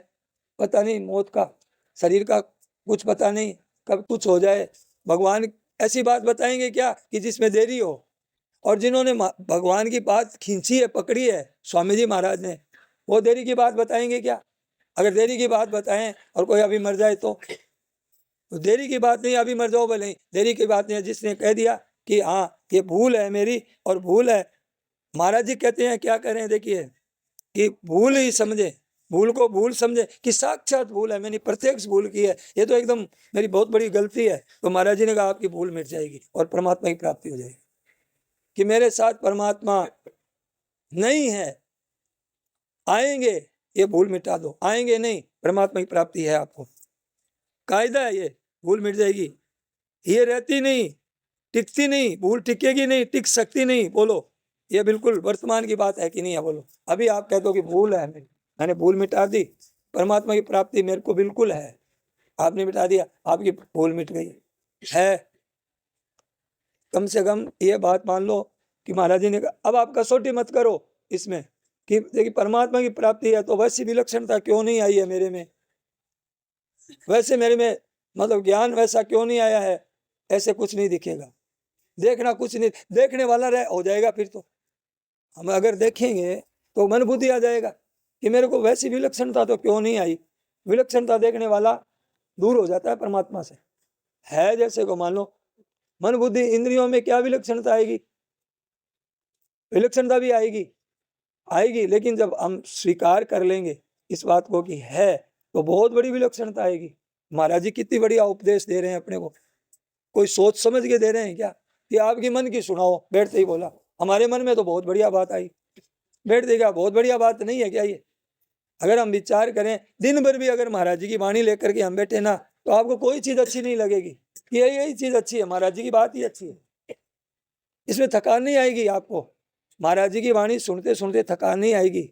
पता नहीं मौत का, शरीर का कुछ पता नहीं, कब कुछ हो जाए। भगवान ऐसी बात बताएंगे क्या कि जिसमें देरी हो? और जिन्होंने भगवान की बात खींची है, पकड़ी है, स्वामी जी महाराज ने, वो देरी की बात बताएंगे क्या? अगर देरी की बात बताएं और कोई अभी मर जाए तो देरी की बात नहीं, अभी मर जाओ भले ही, देरी की बात नहीं है। जिसने कह दिया कि हाँ ये भूल है मेरी और भूल है, महाराज जी कहते हैं क्या करें, देखिए कि भूल ही समझे, भूल को भूल समझे कि साक्षात भूल है, मैंने प्रत्यक्ष भूल की है, ये तो एकदम मेरी बहुत बड़ी गलती है। तो महाराज जी ने कहा आपकी भूल मिट जाएगी और परमात्मा की प्राप्ति हो जाएगी। कि मेरे साथ परमात्मा नहीं है, आएंगे, ये भूल मिटा दो, आएंगे नहीं, परमात्मा की प्राप्ति है आपको। कायदा है ये, भूल मिट जाएगी। ये रहती नहीं, टिकती नहीं, भूल टिकेगी नहीं, टिक सकती नहीं। बोलो ये बिल्कुल वर्तमान की बात है कि नहीं है? बोलो। अभी आप कहते हो कि भूल है, मैंने भूल मिटा दी, परमात्मा की प्राप्ति मेरे को बिल्कुल है, आपने मिटा दिया, आपकी भूल मिट गई है। कम से कम ये बात मान लो कि महाराज जी ने कहा अब आप कसौटी मत करो इसमें कि देखिए परमात्मा की प्राप्ति है तो वैसी विलक्षणता क्यों नहीं आई है मेरे में, वैसे मेरे में मतलब ज्ञान वैसा क्यों नहीं आया है, ऐसे कुछ नहीं दिखेगा। देखना कुछ नहीं, देखने वाला रह हो जाएगा। फिर तो हम अगर देखेंगे तो मन बुद्धि आ जाएगा कि मेरे को वैसी विलक्षणता तो क्यों नहीं आई। विलक्षणता देखने वाला दूर हो जाता है परमात्मा से। है जैसे को मान लो मन बुद्धि इंद्रियों में क्या विलक्षणता आएगी? विलक्षणता भी आएगी, आएगी, लेकिन जब हम स्वीकार कर लेंगे इस बात को कि है तो बहुत बड़ी विलक्षणता आएगी। महाराज जी कितनी बढ़िया उपदेश दे रहे हैं अपने को, कोई सोच समझ के दे रहे हैं क्या कि आपकी मन की सुनाओ? बैठते ही बोला हमारे मन में तो बहुत बढ़िया बात आई, बैठ देगा, बहुत बढ़िया बात नहीं है क्या ये? अगर हम विचार करें दिन भर भी अगर महाराज जी की वाणी लेकर के हम बैठे ना तो आपको कोई चीज अच्छी नहीं लगेगी कि यही चीज अच्छी है, महाराज जी की बात ही अच्छी है। इसमें थकान नहीं आएगी आपको, महाराज जी की वाणी सुनते सुनते थकान नहीं आएगी।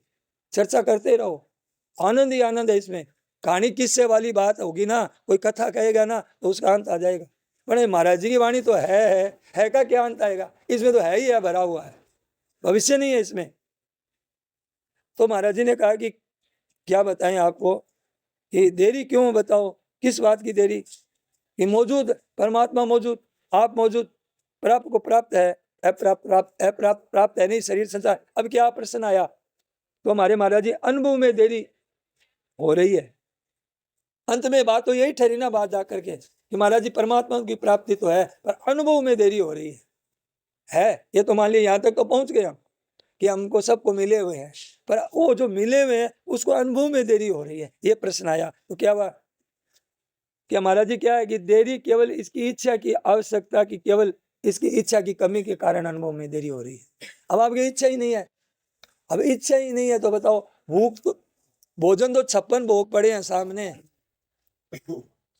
चर्चा करते रहो, आनंद ही आनंद है इसमें। कहानी किस्से वाली बात होगी ना, कोई कथा कहेगा ना तो उसका अंत आ जाएगा। पर महाराज जी की वाणी तो है का क्या अंत आएगा? इसमें तो है ही है, भरा हुआ है, भविष्य नहीं है इसमें। तो महाराज जी ने कहा कि क्या बताएं आपको कि देरी क्यों, बताओ किस बात की देरी? कि मौजूद परमात्मा मौजूद, आप मौजूद, प्राप्त को प्राप्त है, अप्राप्त प्राप्त है नहीं, शरीर संसार। अब क्या प्रश्न आया? तो हमारे महाराज जी अनुभव में देरी हो रही है। अंत में बात तो यही ठहरी ना बात जाकर के कि महाराज जी परमात्मा की प्राप्ति तो है पर अनुभव में देरी हो रही है। ये तो मान लिया यहाँ तक तो पहुंच गए हम कि हमको सबको मिले हुए हैं, पर वो जो मिले हुए हैं उसको अनुभव में देरी हो रही है। ये प्रश्न आया तो क्या हुआ? क्या महाराज जी क्या है कि देरी केवल इसकी इच्छा की आवश्यकता की, केवल इसकी इच्छा की कमी के कारण अनुभव में देरी हो रही है। अब आपकी इच्छा ही नहीं है, अब इच्छा ही नहीं है तो बताओ भूख तो, भोजन तो 56 भोग पड़े हैं सामने,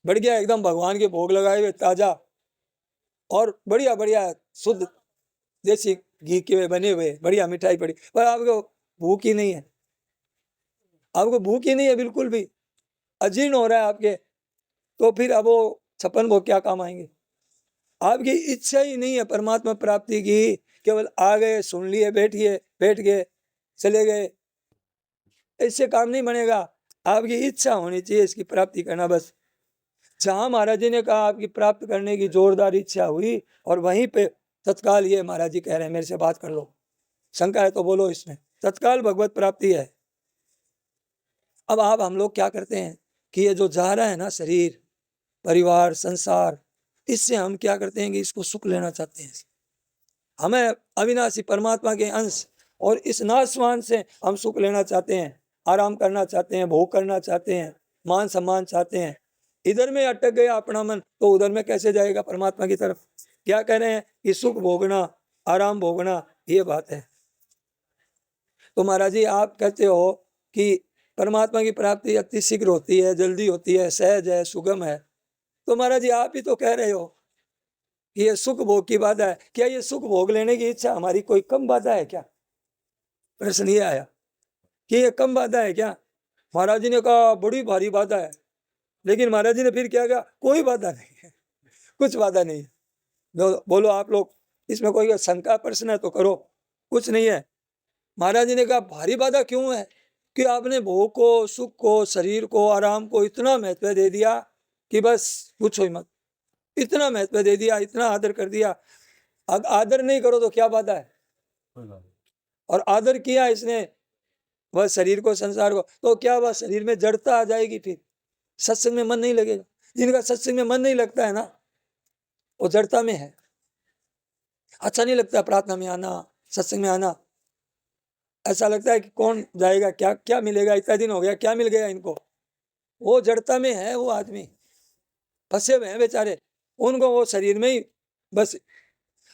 बढ़ गया एकदम भगवान के भोग लगाए हुए ताजा और बढ़िया बढ़िया शुद्ध देसी घी के बने हुए बढ़िया मिठाई पड़ी, पर आपको भूख ही नहीं है, आपको भूख ही नहीं है बिल्कुल भी, अजीर्ण हो रहा है आपके, तो फिर अब वो 56 भोग क्या काम आएंगे? आपकी इच्छा ही नहीं है परमात्मा प्राप्ति की, केवल आ गए, सुन लिए, बैठिए, बैठ गए, चले गए, इससे काम नहीं बनेगा। आपकी इच्छा होनी चाहिए इसकी प्राप्ति करना। बस जहां महाराज जी ने कहा आपकी प्राप्त करने की जोरदार इच्छा हुई और वहीं पे तत्काल ये महाराज जी कह रहे हैं मेरे से बात कर लो, शंका है तो बोलो, इसमें तत्काल भगवत प्राप्ति है। अब आप हम लोग क्या करते हैं कि ये जो जा रहा है ना शरीर, परिवार, संसार, इससे हम क्या करते हैं कि इसको सुख लेना चाहते हैं। हमें अविनाशी परमात्मा के अंश और इस नाशवान से हम सुख लेना चाहते हैं, आराम करना चाहते हैं, भोग करना चाहते हैं, मान सम्मान चाहते हैं। इधर में अटक गया अपना मन तो उधर में कैसे जाएगा परमात्मा की तरफ? क्या कह रहे हैं कि सुख भोगना, आराम भोगना, ये बात है। तो महाराज जी आप कहते हो कि परमात्मा की प्राप्ति अति शीघ्र होती है, जल्दी होती है, सहज है, सुगम है। तो महाराज जी आप ही तो कह रहे हो कि ये सुख भोग की बाधा है। क्या ये सुख भोग लेने की इच्छा हमारी कोई कम बाधा है क्या? प्रश्न ये आया कि ये कम बाधा है क्या? महाराज जी ने कहा बड़ी भारी बाधा है, लेकिन महाराज जी ने फिर क्या कहा? कोई बाधा नहीं है, कुछ बाधा नहीं है। बोलो आप लोग, इसमें कोई शंका प्रश्न है तो करो, कुछ नहीं है। महाराज जी ने कहा भारी बाधा क्यों है कि आपने भोग को, सुख को, शरीर को, आराम को इतना महत्व दे दिया कि बस पूछो ही मत। इतना महत्व दे दिया, इतना आदर कर दिया। अब आदर नहीं करो तो क्या बाधा है? कोई बात नहीं। और आदर किया इसने वह शरीर को, संसार को, तो क्या वह शरीर में जड़ता आ जाएगी, फिर सत्संग में मन नहीं लगेगा। जिनका सत्संग में मन नहीं लगता है ना, वो जड़ता में है। अच्छा नहीं लगता प्रार्थना में आना, सत्संग में आना। ऐसा लगता है कि कौन जाएगा, क्या क्या मिलेगा, इतना दिन हो गया, क्या मिल गया इनको। वो जड़ता में है, वो आदमी फंसे हुए हैं बेचारे, उनको वो शरीर में ही बस।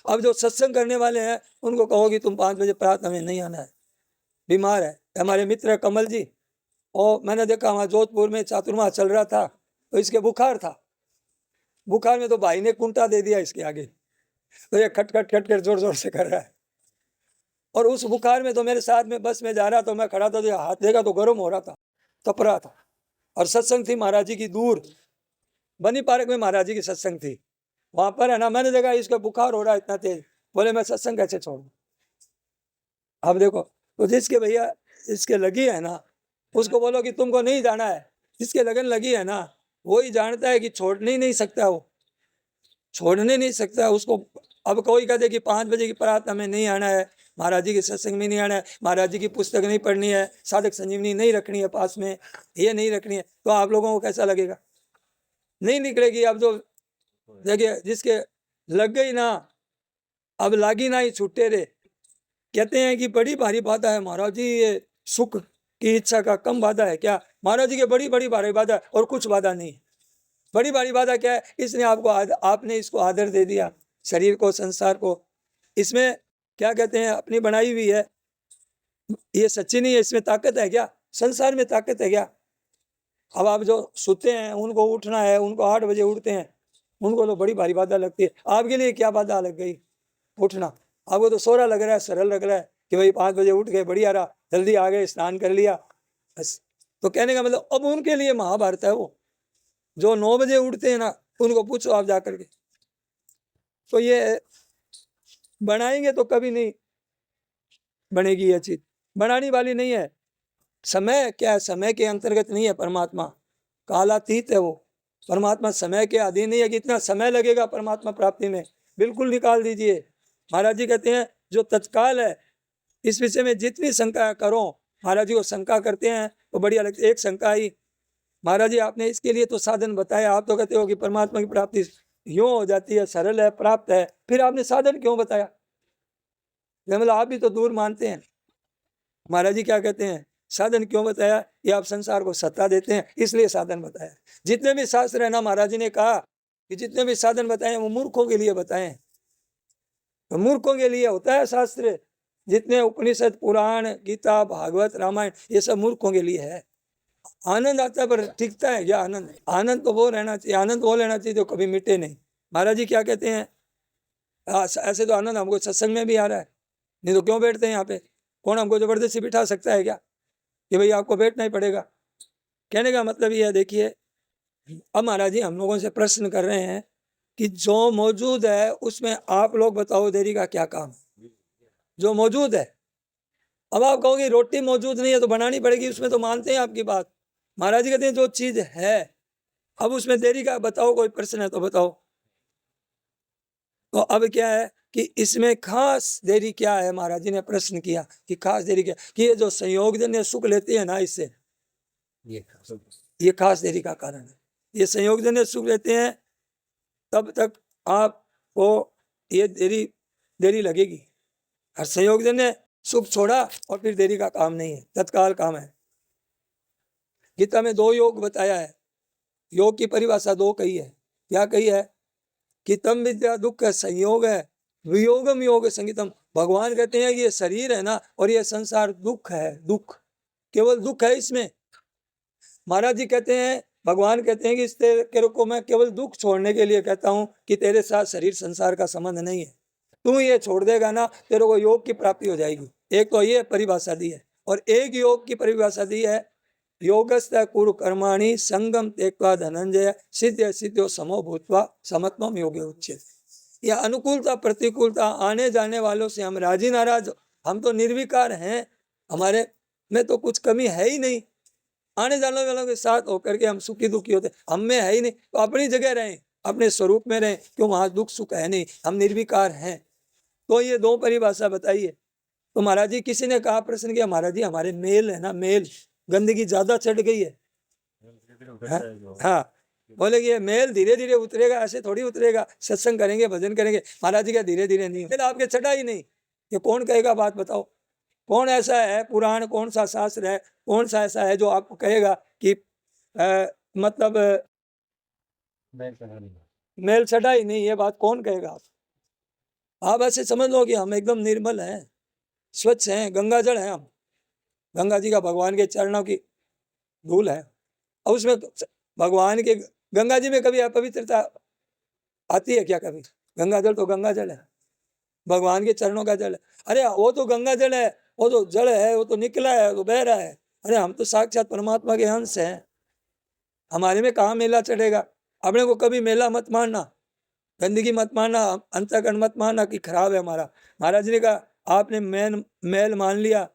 अब जो सत्संग करने वाले हैं उनको कहो कि तुम 5 बजे प्रार्थना में नहीं आना है, बीमार है। हमारे मित्र कमल जी, और मैंने देखा वहाँ जोधपुर में चातुर्मास चल रहा था, तो इसके बुखार था। बुखार में तो भाई ने कुंटा दे दिया इसके आगे, तो ये खट खट खट कर जोर जोर से कर रहा है। और उस बुखार में तो मेरे साथ में बस में जा रहा, तो मैं खड़ा था, तो हाथ देगा तो गर्म हो रहा था, तप रहा था। और सत्संग थी महाराज जी की दूर, बनी पार्क में महाराज जी की सत्संग थी। वहां पर है ना, मैंने देखा इसका बुखार हो रहा है इतना तेज, बोले मैं सत्संग कैसे छोड़ूं। अब देखो, तो जिसके भैया इसके लगी है ना, उसको बोलो कि तुमको नहीं जाना है। जिसके लगन लगी है ना, वो ही जानता है कि छोड़ने ही नहीं सकता, वो छोड़ने नहीं सकता उसको। अब कोई कहते कि 5 बजे की प्रार्थना में नहीं आना है, महाराज जी के सत्संग में नहीं आना है, महाराज जी की पुस्तक नहीं पढ़नी है, साधक संजीवनी नहीं रखनी है पास में, ये नहीं रखनी है, तो आप लोगों को कैसा लगेगा? नहीं निकलेगी। अब जो देखिए जिसके लग गई ना, अब लागी ना ही छूटे रे। कहते हैं कि बड़ी भारी बाधा है महाराज जी, ये सुख की इच्छा का कम बाधा है क्या? महाराज जी के बड़ी बड़ी भारी बाधा है, और कुछ बाधा नहीं है। बड़ी भारी बाधा क्या है? इसने आपको आपने इसको आदर दे दिया, शरीर को, संसार को। इसमें क्या कहते हैं, अपनी बनाई हुई है, ये सच्ची नहीं है। इसमें ताकत है क्या? संसार में ताकत है क्या? अब आप जो सोते हैं उनको उठना है, उनको 8 बजे उठते हैं, उनको तो बड़ी भारी बाधा लगती है। आपके लिए क्या बाधा लग गई उठना? आपको तो सोरा लग रहा है, सरल लग रहा है कि भाई 5 बजे उठ गए, बढ़िया रहा, जल्दी आ गए, स्नान कर लिया बस। तो कहने का मतलब अब उनके लिए महाभारत है। वो जो 9 बजे उठते हैं ना, उनको पूछो आप जाकर के। तो ये बनाएंगे तो कभी नहीं बनेगी ये चीज, बनाने वाली नहीं है। समय क्या है? समय के अंतर्गत नहीं है परमात्मा, कालातीत है वो। परमात्मा समय के अधीन नहीं है कि इतना समय लगेगा परमात्मा प्राप्ति में। बिल्कुल निकाल दीजिए। महाराज जी कहते हैं जो तत्काल है, इस विषय में जितनी शंका करो। महाराज जी को शंका करते हैं तो बढ़िया लगती है। एक शंका ही, महाराज जी आपने इसके लिए तो साधन बताया, आप तो कहते हो कि परमात्मा की प्राप्ति यूं हो जाती है, सरल है, प्राप्त है, फिर आपने साधन क्यों बताया? मतलब आप भी तो दूर मानते हैं। महाराज जी क्या कहते हैं, साधन क्यों बताया? ये आप संसार को सत्ता देते हैं, इसलिए साधन बताया। जितने भी शास्त्र है ना, महाराज जी ने कहा कि जितने भी साधन बताए वो मूर्खों के लिए बताए। तो मूर्खों के लिए होता है शास्त्र। जितने उपनिषद, पुराण, गीता, भागवत, रामायण, ये सब मूर्खों के लिए है। आनंद आता है, पर टिकता है क्या आनंद? आनंद तो वो रहना चाहिए, आनंद वो लेना चाहिए जो कभी मिटे नहीं। महाराज जी क्या कहते हैं, ऐसे तो आनंद हमको सत्संग में भी आ रहा है, नहीं तो क्यों बैठते हैं यहाँ पे? कौन हमको जबरदस्ती बिठा सकता है क्या कि भाई आपको बैठना ही पड़ेगा? कहने का मतलब ये है, देखिए अब महाराज जी हम लोगों से प्रश्न कर रहे हैं कि जो मौजूद है उसमें आप लोग बताओ देरी का क्या काम है? जो मौजूद है। अब आप कहोगे रोटी मौजूद नहीं है तो बनानी पड़ेगी, उसमें तो मानते हैं आपकी बात। महाराज जी कहते हैं जो चीज है, अब उसमें देरी का बताओ, कोई प्रश्न है तो बताओ। तो अब क्या है कि इसमें खास देरी क्या है? महाराज जी ने प्रश्न किया कि खास देरी क्या, कि ये जो संयोगजन्य सुख लेते हैं ना, इससे ये खास देरी का कारण है। ये संयोगजन्य सुख लेते हैं तब तक आपको ये देरी लगेगी। और संयोगजन्य सुख छोड़ा और फिर देरी का काम नहीं है, तत्काल काम है। गीता में 2 योग बताया है। योग की परिभाषा 2 कही है। क्या कही है कि तम विद्या दुख संयोग है, वियोगम योग संगीतम। भगवान कहते हैं कि ये शरीर है ना, और ये संसार दुख है, दुख, केवल दुख है इसमें। महाराज जी कहते हैं, भगवान कहते हैं कि इस तेरे को मैं केवल दुख छोड़ने के लिए कहता हूं कि तेरे साथ शरीर संसार का संबंध नहीं है। तू ये छोड़ देगा ना, तेरे को योग की प्राप्ति हो जाएगी। एक तो ये परिभाषा दी है, और एक योग की परिभाषा दी है योगस्थ कुरु कर्माणि संगम त्यक्त्वा धनंजय सिद्ध सिद्ध्यो समो भूत्वा समत्वम योगे उच्यते। यह अनुकूलता प्रतिकूलता आने जाने वालों से हम राजी नाराज, हम तो निर्विकार हैं, हमारे में तो कुछ कमी है ही नहीं। आने जाने वालों के साथ होकर के हम सुखी दुखी होते, हम में है ही नहीं, तो अपनी जगह रहें, अपने स्वरूप में रहें, क्यों वहां दुख सुख है नहीं, हम निर्विकार हैं। तो ये दो परिभाषा बताइए। तो महाराज जी किसी ने कहा, प्रश्न किया, महाराज जी हमारे मेल है ना, मेल गंदगी ज्यादा चढ़ गई है। हाँ, बोले कि ये मेल धीरे धीरे उतरेगा, ऐसे थोड़ी उतरेगा, सत्संग करेंगे भजन करेंगे। महाराज जी का धीरे धीरे नहीं, मेल आपके चढ़ा ही नहीं। ये कौन कहेगा, बात बताओ, कौन ऐसा है पुराण, कौन सा शास्त्र है, कौन सा ऐसा है जो आपको कहेगा कि मतलब मेल चढ़ा ही नहीं। ये बात कौन कहेगा? आप ऐसे समझ लो कि हम एकदम निर्मल हैं, स्वच्छ हैं, गंगा जल हैं हम। गंगा जी का भगवान के चरणों की धूल है, और उसमें भगवान के गंगा जी में कभी अपवित्रता आती है क्या? कभी? गंगा जल तो गंगा जल है, भगवान के चरणों का जल है। अरे वो तो गंगा जल है, वो तो जल है, वो तो निकला है, वो बह रहा है। अरे हम तो साक्षात परमात्मा के अंश हैं, हमारे में कहाँ मेला चढ़ेगा? अपने को कभी मेला मत मानना, गंदगी मत मानना, अंतःकरण मत मानना कि खराब है हमारा। महाराज जी ने कहा आपने मैल मान लिया,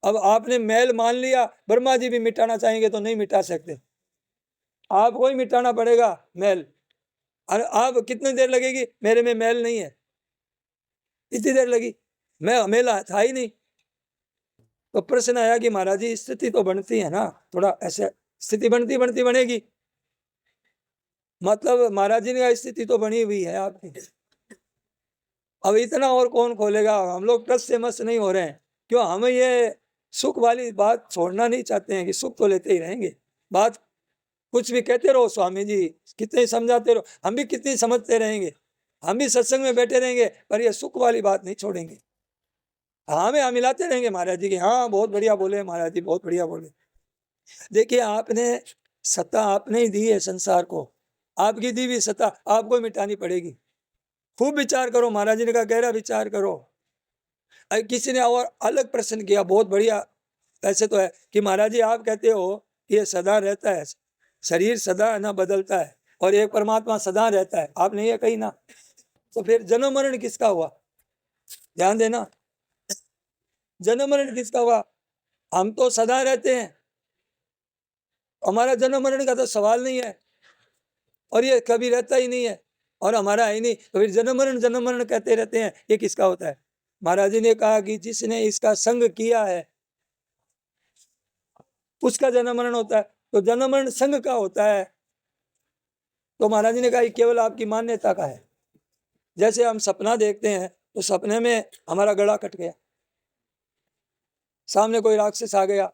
अब आपने मैल मान लिया, ब्रह्मा जी भी मिटाना चाहेंगे तो नहीं मिटा सकते, आपको ही मिटाना पड़ेगा मैल। और आप कितनी देर लगेगी, मेरे में मैल नहीं है, इतनी देर लगी, मैं मेला था ही नहीं। तो प्रश्न आया कि महाराज जी स्थिति तो बनती है ना, थोड़ा ऐसे स्थिति बनती बनती बनेगी। मतलब महाराज जी ने स्थिति तो बनी हुई है आपकी, अब इतना और कौन खोलेगा? हम लोग टस से मस नहीं हो रहे हैं, क्यों? हम ये सुख वाली बात छोड़ना नहीं चाहते हैं कि सुख तो लेते ही रहेंगे। बात कुछ भी कहते रहो, स्वामी जी कितने समझाते रहो, हम भी कितनी समझते रहेंगे, हम भी सत्संग में बैठे रहेंगे, पर ये सुख वाली बात नहीं छोड़ेंगे। हाँ में हम मिलाते रहेंगे महाराज जी के, हाँ बहुत बढ़िया बोले महाराज जी, बहुत बढ़िया बोले। देखिए आपने सत्ता आपने ही दी है संसार को, आपकी दी हुई सत्ता आपको मिटानी पड़ेगी। खूब विचार करो, महाराज जी ने कहा गहरा विचार करो। किसी ने और अलग प्रश्न किया, बहुत बढ़िया ऐसे तो है कि महाराज जी आप कहते हो ये सदा रहता है, शरीर सदा ना बदलता है, और एक परमात्मा सदा रहता है, आपने ये कही ना, तो फिर जन्म मरण किसका हुआ? ध्यान देना, जन्म मरण किसका हुआ? हम तो सदा रहते हैं, हमारा जन्म मरण का तो सवाल नहीं है, और ये कभी रहता ही नहीं है, और हमारा है ही नहीं, तो फिर जन्म मरण कहते रहते हैं, ये किसका होता है? महाराज जी ने कहा कि जिसने इसका संग किया है उसका जन्म मरण होता है। तो जन्म मरण संग का होता है, तो महाराज जी ने कहा केवल आपकी मान्यता का है। जैसे हम सपना देखते हैं, तो सपने में हमारा गला कट गया, सामने कोई राक्षस आ गया,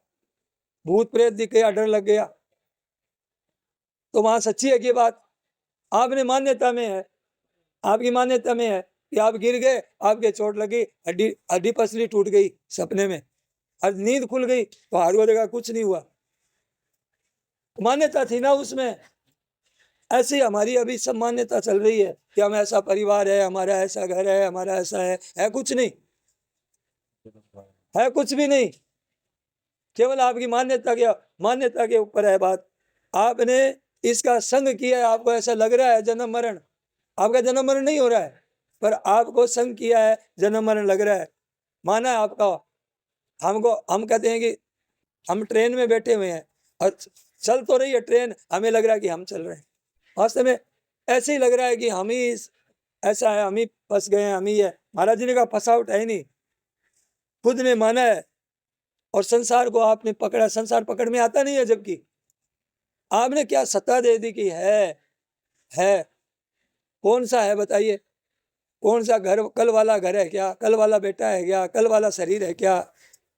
भूत प्रेत दिख गया, डर लग गया, तो वहां सच्ची है कि बात आपने मान्यता में है, आपकी मान्यता में है कि आप गिर गए, आपके चोट लगी, हड्डी पसली टूट गई सपने में, और नींद खुल गई तो हर जगह कुछ नहीं हुआ, मान्यता थी ना उसमें। ऐसी हमारी अभी सब मान्यता चल रही है कि हम ऐसा परिवार है, हमारा ऐसा घर है, हमारा ऐसा है कुछ नहीं, है कुछ भी नहीं, केवल आपकी मान्यता के ऊपर है बात। आपने इसका संग किया है, आपको ऐसा लग रहा है जन्म मरण, आपका जन्म मरण नहीं हो रहा है, पर आपको संग किया है, जन्म मरण लग रहा है, माना है आपका। हम कहते हैं कि हम ट्रेन में बैठे हुए हैं और चल तो रही है ट्रेन, हमें लग रहा है कि हम चल रहे हैं, वास्तव में ऐसे ही लग रहा है कि हम ही ऐसा है, हम ही फंस गए हैं, हम ही है। महाराज जी ने कहा फंसावट है ही नहीं, खुद ने माना है, और संसार को आपने पकड़ा, संसार पकड़ में आता नहीं है, जबकि आपने क्या सत्ता दे दी कि है कौन सा है बताइए? कौन सा घर? कल वाला घर है क्या? कल वाला बेटा है क्या? कल वाला शरीर है क्या?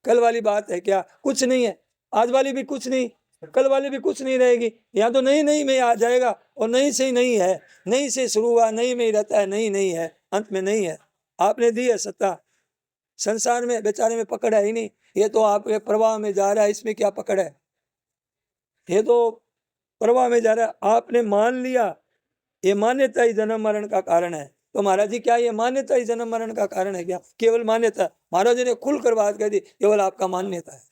कल वाली बात है क्या? कुछ नहीं है। आज वाली भी कुछ नहीं, कल वाली भी कुछ नहीं रहेगी। यहाँ तो नहीं में आ जाएगा, और नहीं से ही नहीं है, नहीं से शुरू हुआ, नहीं में ही रहता है, नहीं है, अंत में नहीं है। आपने दी है सत्ता, संसार में बेचारे में पकड़ है ही नहीं, ये तो आपके प्रवाह में जा रहा है, इसमें क्या पकड़ है? ये तो प्रवाह में जा रहा है, आपने मान लिया, ये मान्यता ही जन्म मरण का कारण है। तो महाराज जी क्या ये मान्यता ही जन्म मरण का कारण है क्या? केवल मान्यता? महाराज जी ने खुल कर बात कह दी, केवल आपका मान्यता है,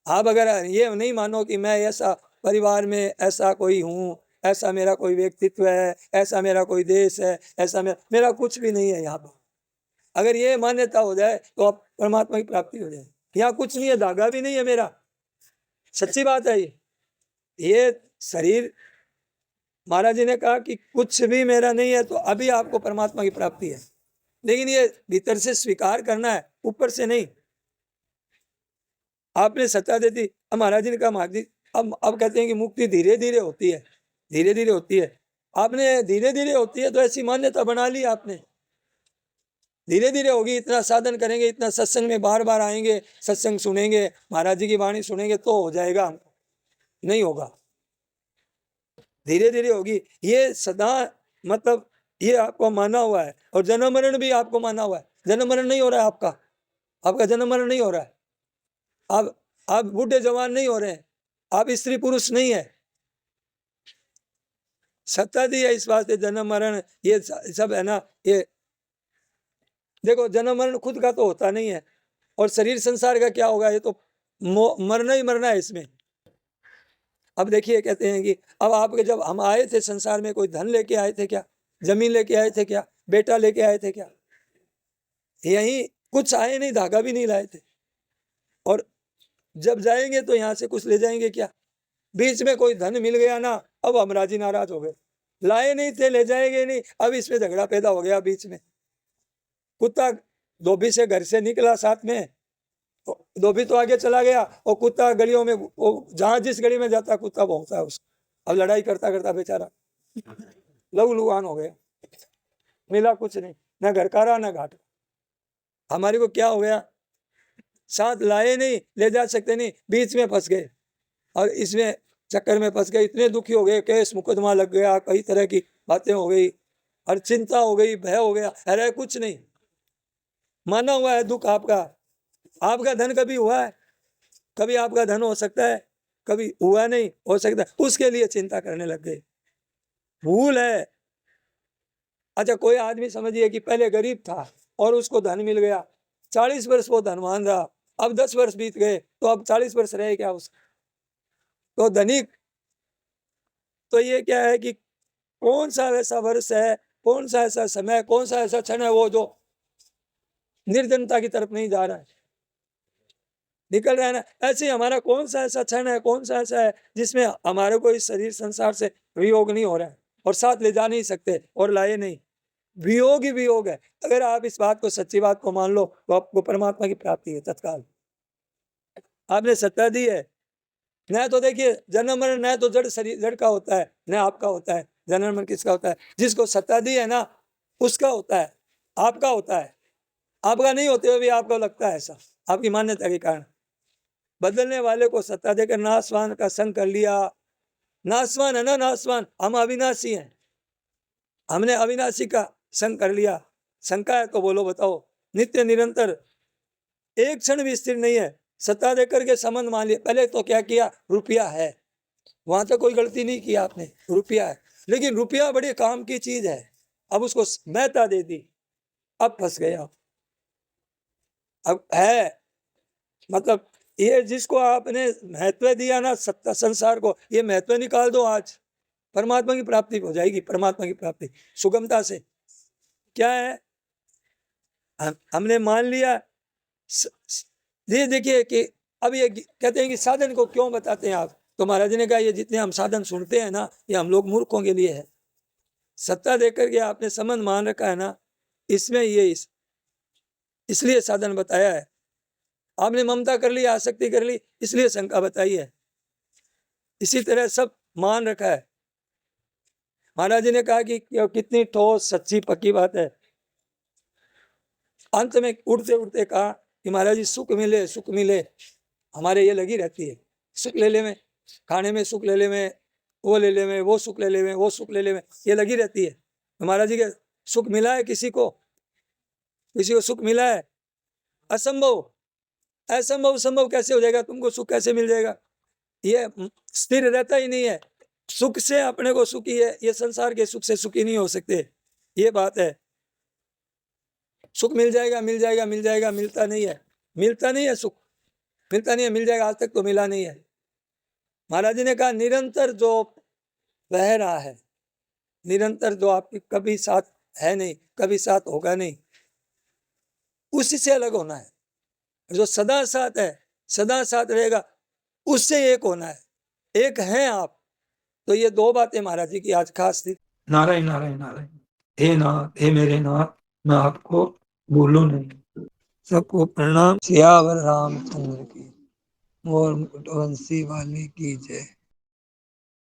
आप अगर ये नहीं मानो कि मैं ऐसा परिवार में ऐसा कोई हूँ, ऐसा मेरा कोई व्यक्तित्व है, ऐसा मेरा कोई देश है, ऐसा मेरा कुछ भी नहीं है यहाँ पर, अगर ये मान्यता हो जाए तो आप परमात्मा की प्राप्ति हो जाए। यहाँ कुछ नहीं है, धागा भी नहीं है मेरा, सच्ची बात है ये शरीर, महाराज जी ने कहा कि कुछ भी मेरा नहीं है, तो अभी आपको परमात्मा की प्राप्ति है। लेकिन ये भीतर से स्वीकार करना है, ऊपर से नहीं। आपने सत्ता दे दी, अब महाराज जी ने कहा महाराज जी अब कहते हैं कि मुक्ति धीरे धीरे होती है, धीरे धीरे होती है। आपने धीरे धीरे होती है तो ऐसी मान्यता बना ली आपने, धीरे धीरे होगी। इतना साधन करेंगे, इतना सत्संग में बार बार आएंगे, सत्संग सुनेंगे, महाराज जी की वाणी सुनेंगे तो हो जाएगा, नहीं होगा, धीरे धीरे होगी। ये सदा मतलब ये आपको माना हुआ है, और जन्म मरण भी आपको माना हुआ है। जन्म मरण नहीं हो रहा है आपका जन्म मरण नहीं हो रहा है। आप बूढ़े जवान नहीं हो रहे हैं, आप स्त्री पुरुष नहीं है। सत्ता दी है, इस वास्ते जन्म मरण ये सब है ना। ये देखो जन्म मरण खुद का तो होता नहीं है, और शरीर संसार का क्या होगा, ये तो मरना ही मरना है इसमें। अब देखिए कहते हैं कि अब आपके जब हम आए थे संसार में, कोई धन लेके आए थे क्या, जमीन लेके आए थे क्या, बेटा लेके आए थे क्या, यही कुछ आए नहीं, धागा भी नहीं लाए थे। और जब जाएंगे तो यहाँ से कुछ ले जाएंगे क्या। बीच में कोई धन मिल गया ना, अब हम राजी नाराज हो गए, लाए नहीं थे ले जाएंगे नहीं, अब इसमें झगड़ा पैदा हो गया बीच में। कुत्ता धोबी से घर से निकला साथ में, धोबी तो आगे चला गया, और कुत्ता गलियों में, वो जहां जिस गली में जाता कुत्ता भौंकता है उसको। अब लड़ाई करता करता बेचारा लहू लुहान हो गया, मिला कुछ नहीं, ना घर का रहा ना घाट। हमारे को क्या हो गया, साथ लाए नहीं, ले जा सकते नहीं, बीच में फंस गए, और इसमें चक्कर में फंस गए, इतने दुखी हो गए, केस मुकदमा लग गया, कई तरह की बातें हो गई, और चिंता हो गई, भय हो गया। अरे कुछ नहीं, माना हुआ है दुख आपका धन कभी हुआ है, कभी आपका धन हो सकता है, कभी हुआ नहीं हो सकता, उसके लिए चिंता करने लग गए। भूल है। अच्छा कोई आदमी समझिए कि पहले गरीब था और उसको धन मिल गया, 40 वर्ष वो धनवान रहा, अब 10 वर्ष बीत गए, तो अब 40 वर्ष रहे क्या उसका, तो धनिक। तो ये क्या है कि कौन सा ऐसा वर्ष है, कौन सा ऐसा समय, कौन सा ऐसा क्षण है वो जो निर्धनता की तरफ नहीं जा रहा है, निकल रहा है ना। ऐसे ही हमारा कौन सा ऐसा क्षण है, कौन सा ऐसा है जिसमें हमारे को इस शरीर संसार से वियोग नहीं हो रहा है, और साथ ले जा नहीं सकते और लाए नहीं। वियोग ही वियोग है। अगर आप इस बात को, सच्ची बात को मान लो, तो आपको परमात्मा की प्राप्ति है तत्काल। आपने सत्ता दी है, न तो देखिए जन्म मरण न तो जड़ शरीर जड़ का होता है, न आपका होता है। जन्म मरण किसका होता है, जिसको सत्ता दी है ना उसका होता है, आपका होता है। आपका नहीं होते हुए भी आपको लगता है ऐसा, आपकी मान्यता के कारण। बदलने वाले को सत्ता देकर नासवान का संग कर लिया। नासवान है ना, नासवान, हम अविनाशी हैं, हमने अविनाशी का संग कर लिया। शंका है तो बोलो, बताओ। नित्य निरंतर, एक क्षण भी स्थिर नहीं है। सत्ता देकर के संबंध मान लिया। पहले तो क्या किया, रुपया है, वहां तक कोई गलती नहीं की आपने, रुपया है, लेकिन रुपया बड़े काम की चीज है। अब उसको महत्ता दे दी, अब फंस गया। अब है मतलब ये जिसको आपने महत्व दिया ना सत्ता संसार को, ये महत्व निकाल दो, आज परमात्मा की प्राप्ति हो जाएगी। परमात्मा की प्राप्ति सुगमता से। क्या है, हमने मान लिया। ये देखिए कि अब ये कहते हैं कि साधन को क्यों बताते हैं आप, तो महाराज ने कहा ये जितने हम साधन सुनते हैं ना, ये हम लोग मूर्खों के लिए है। सत्ता देकर के आपने संबंध मान रखा है ना, इसमें ये इसलिए साधन बताया है। आपने ममता कर ली, आसक्ति कर ली, इसलिए शंका बताई है। इसी तरह सब मान रखा है। महाराज जी ने कहा कि कितनी ठोस सच्ची पक्की बात है। अंत में उड़ते उड़ते कहा कि महाराज जी सुख मिले, सुख मिले, हमारे ये लगी रहती है। सुख ले ले में, खाने में सुख ले ले में, वो ले ले में, वो सुख ले ले में, वो सुख ले ले में, ये लगी रहती है। तो महाराज जी के सुख मिला है किसी को सुख मिला है? असंभव। असंभव संभव कैसे हो जाएगा? तुमको सुख कैसे मिल जाएगा? ये स्थिर रहता ही नहीं है। सुख से अपने को सुखी है, ये संसार के सुख से सुखी नहीं हो सकते, ये बात है। सुख मिल जाएगा, मिल जाएगा, मिल जाएगा, मिलता नहीं है, मिलता नहीं है सुख। मिलता नहीं है, मिल जाएगा, आज तक तो मिला नहीं है। महाराज जी ने कहा निरंतर जो बह रहा है, निरंतर जो आपकी कभी साथ है नहीं, कभी साथ होगा नहीं, उसी से अलग होना है। जो सदा साथ है, सदा साथ रहेगा, उससे एक होना है। एक हैं आप। तो ये दो बातें महाराज जी की आज खास थी। नारायण नारायण नारायण। हे नाथ, हे मेरे नाथ, मैं आपको भूलूं नहीं। सबको प्रणाम। सियावर रामचंद्र की, मोर मुकुट वंशी वाली की जय।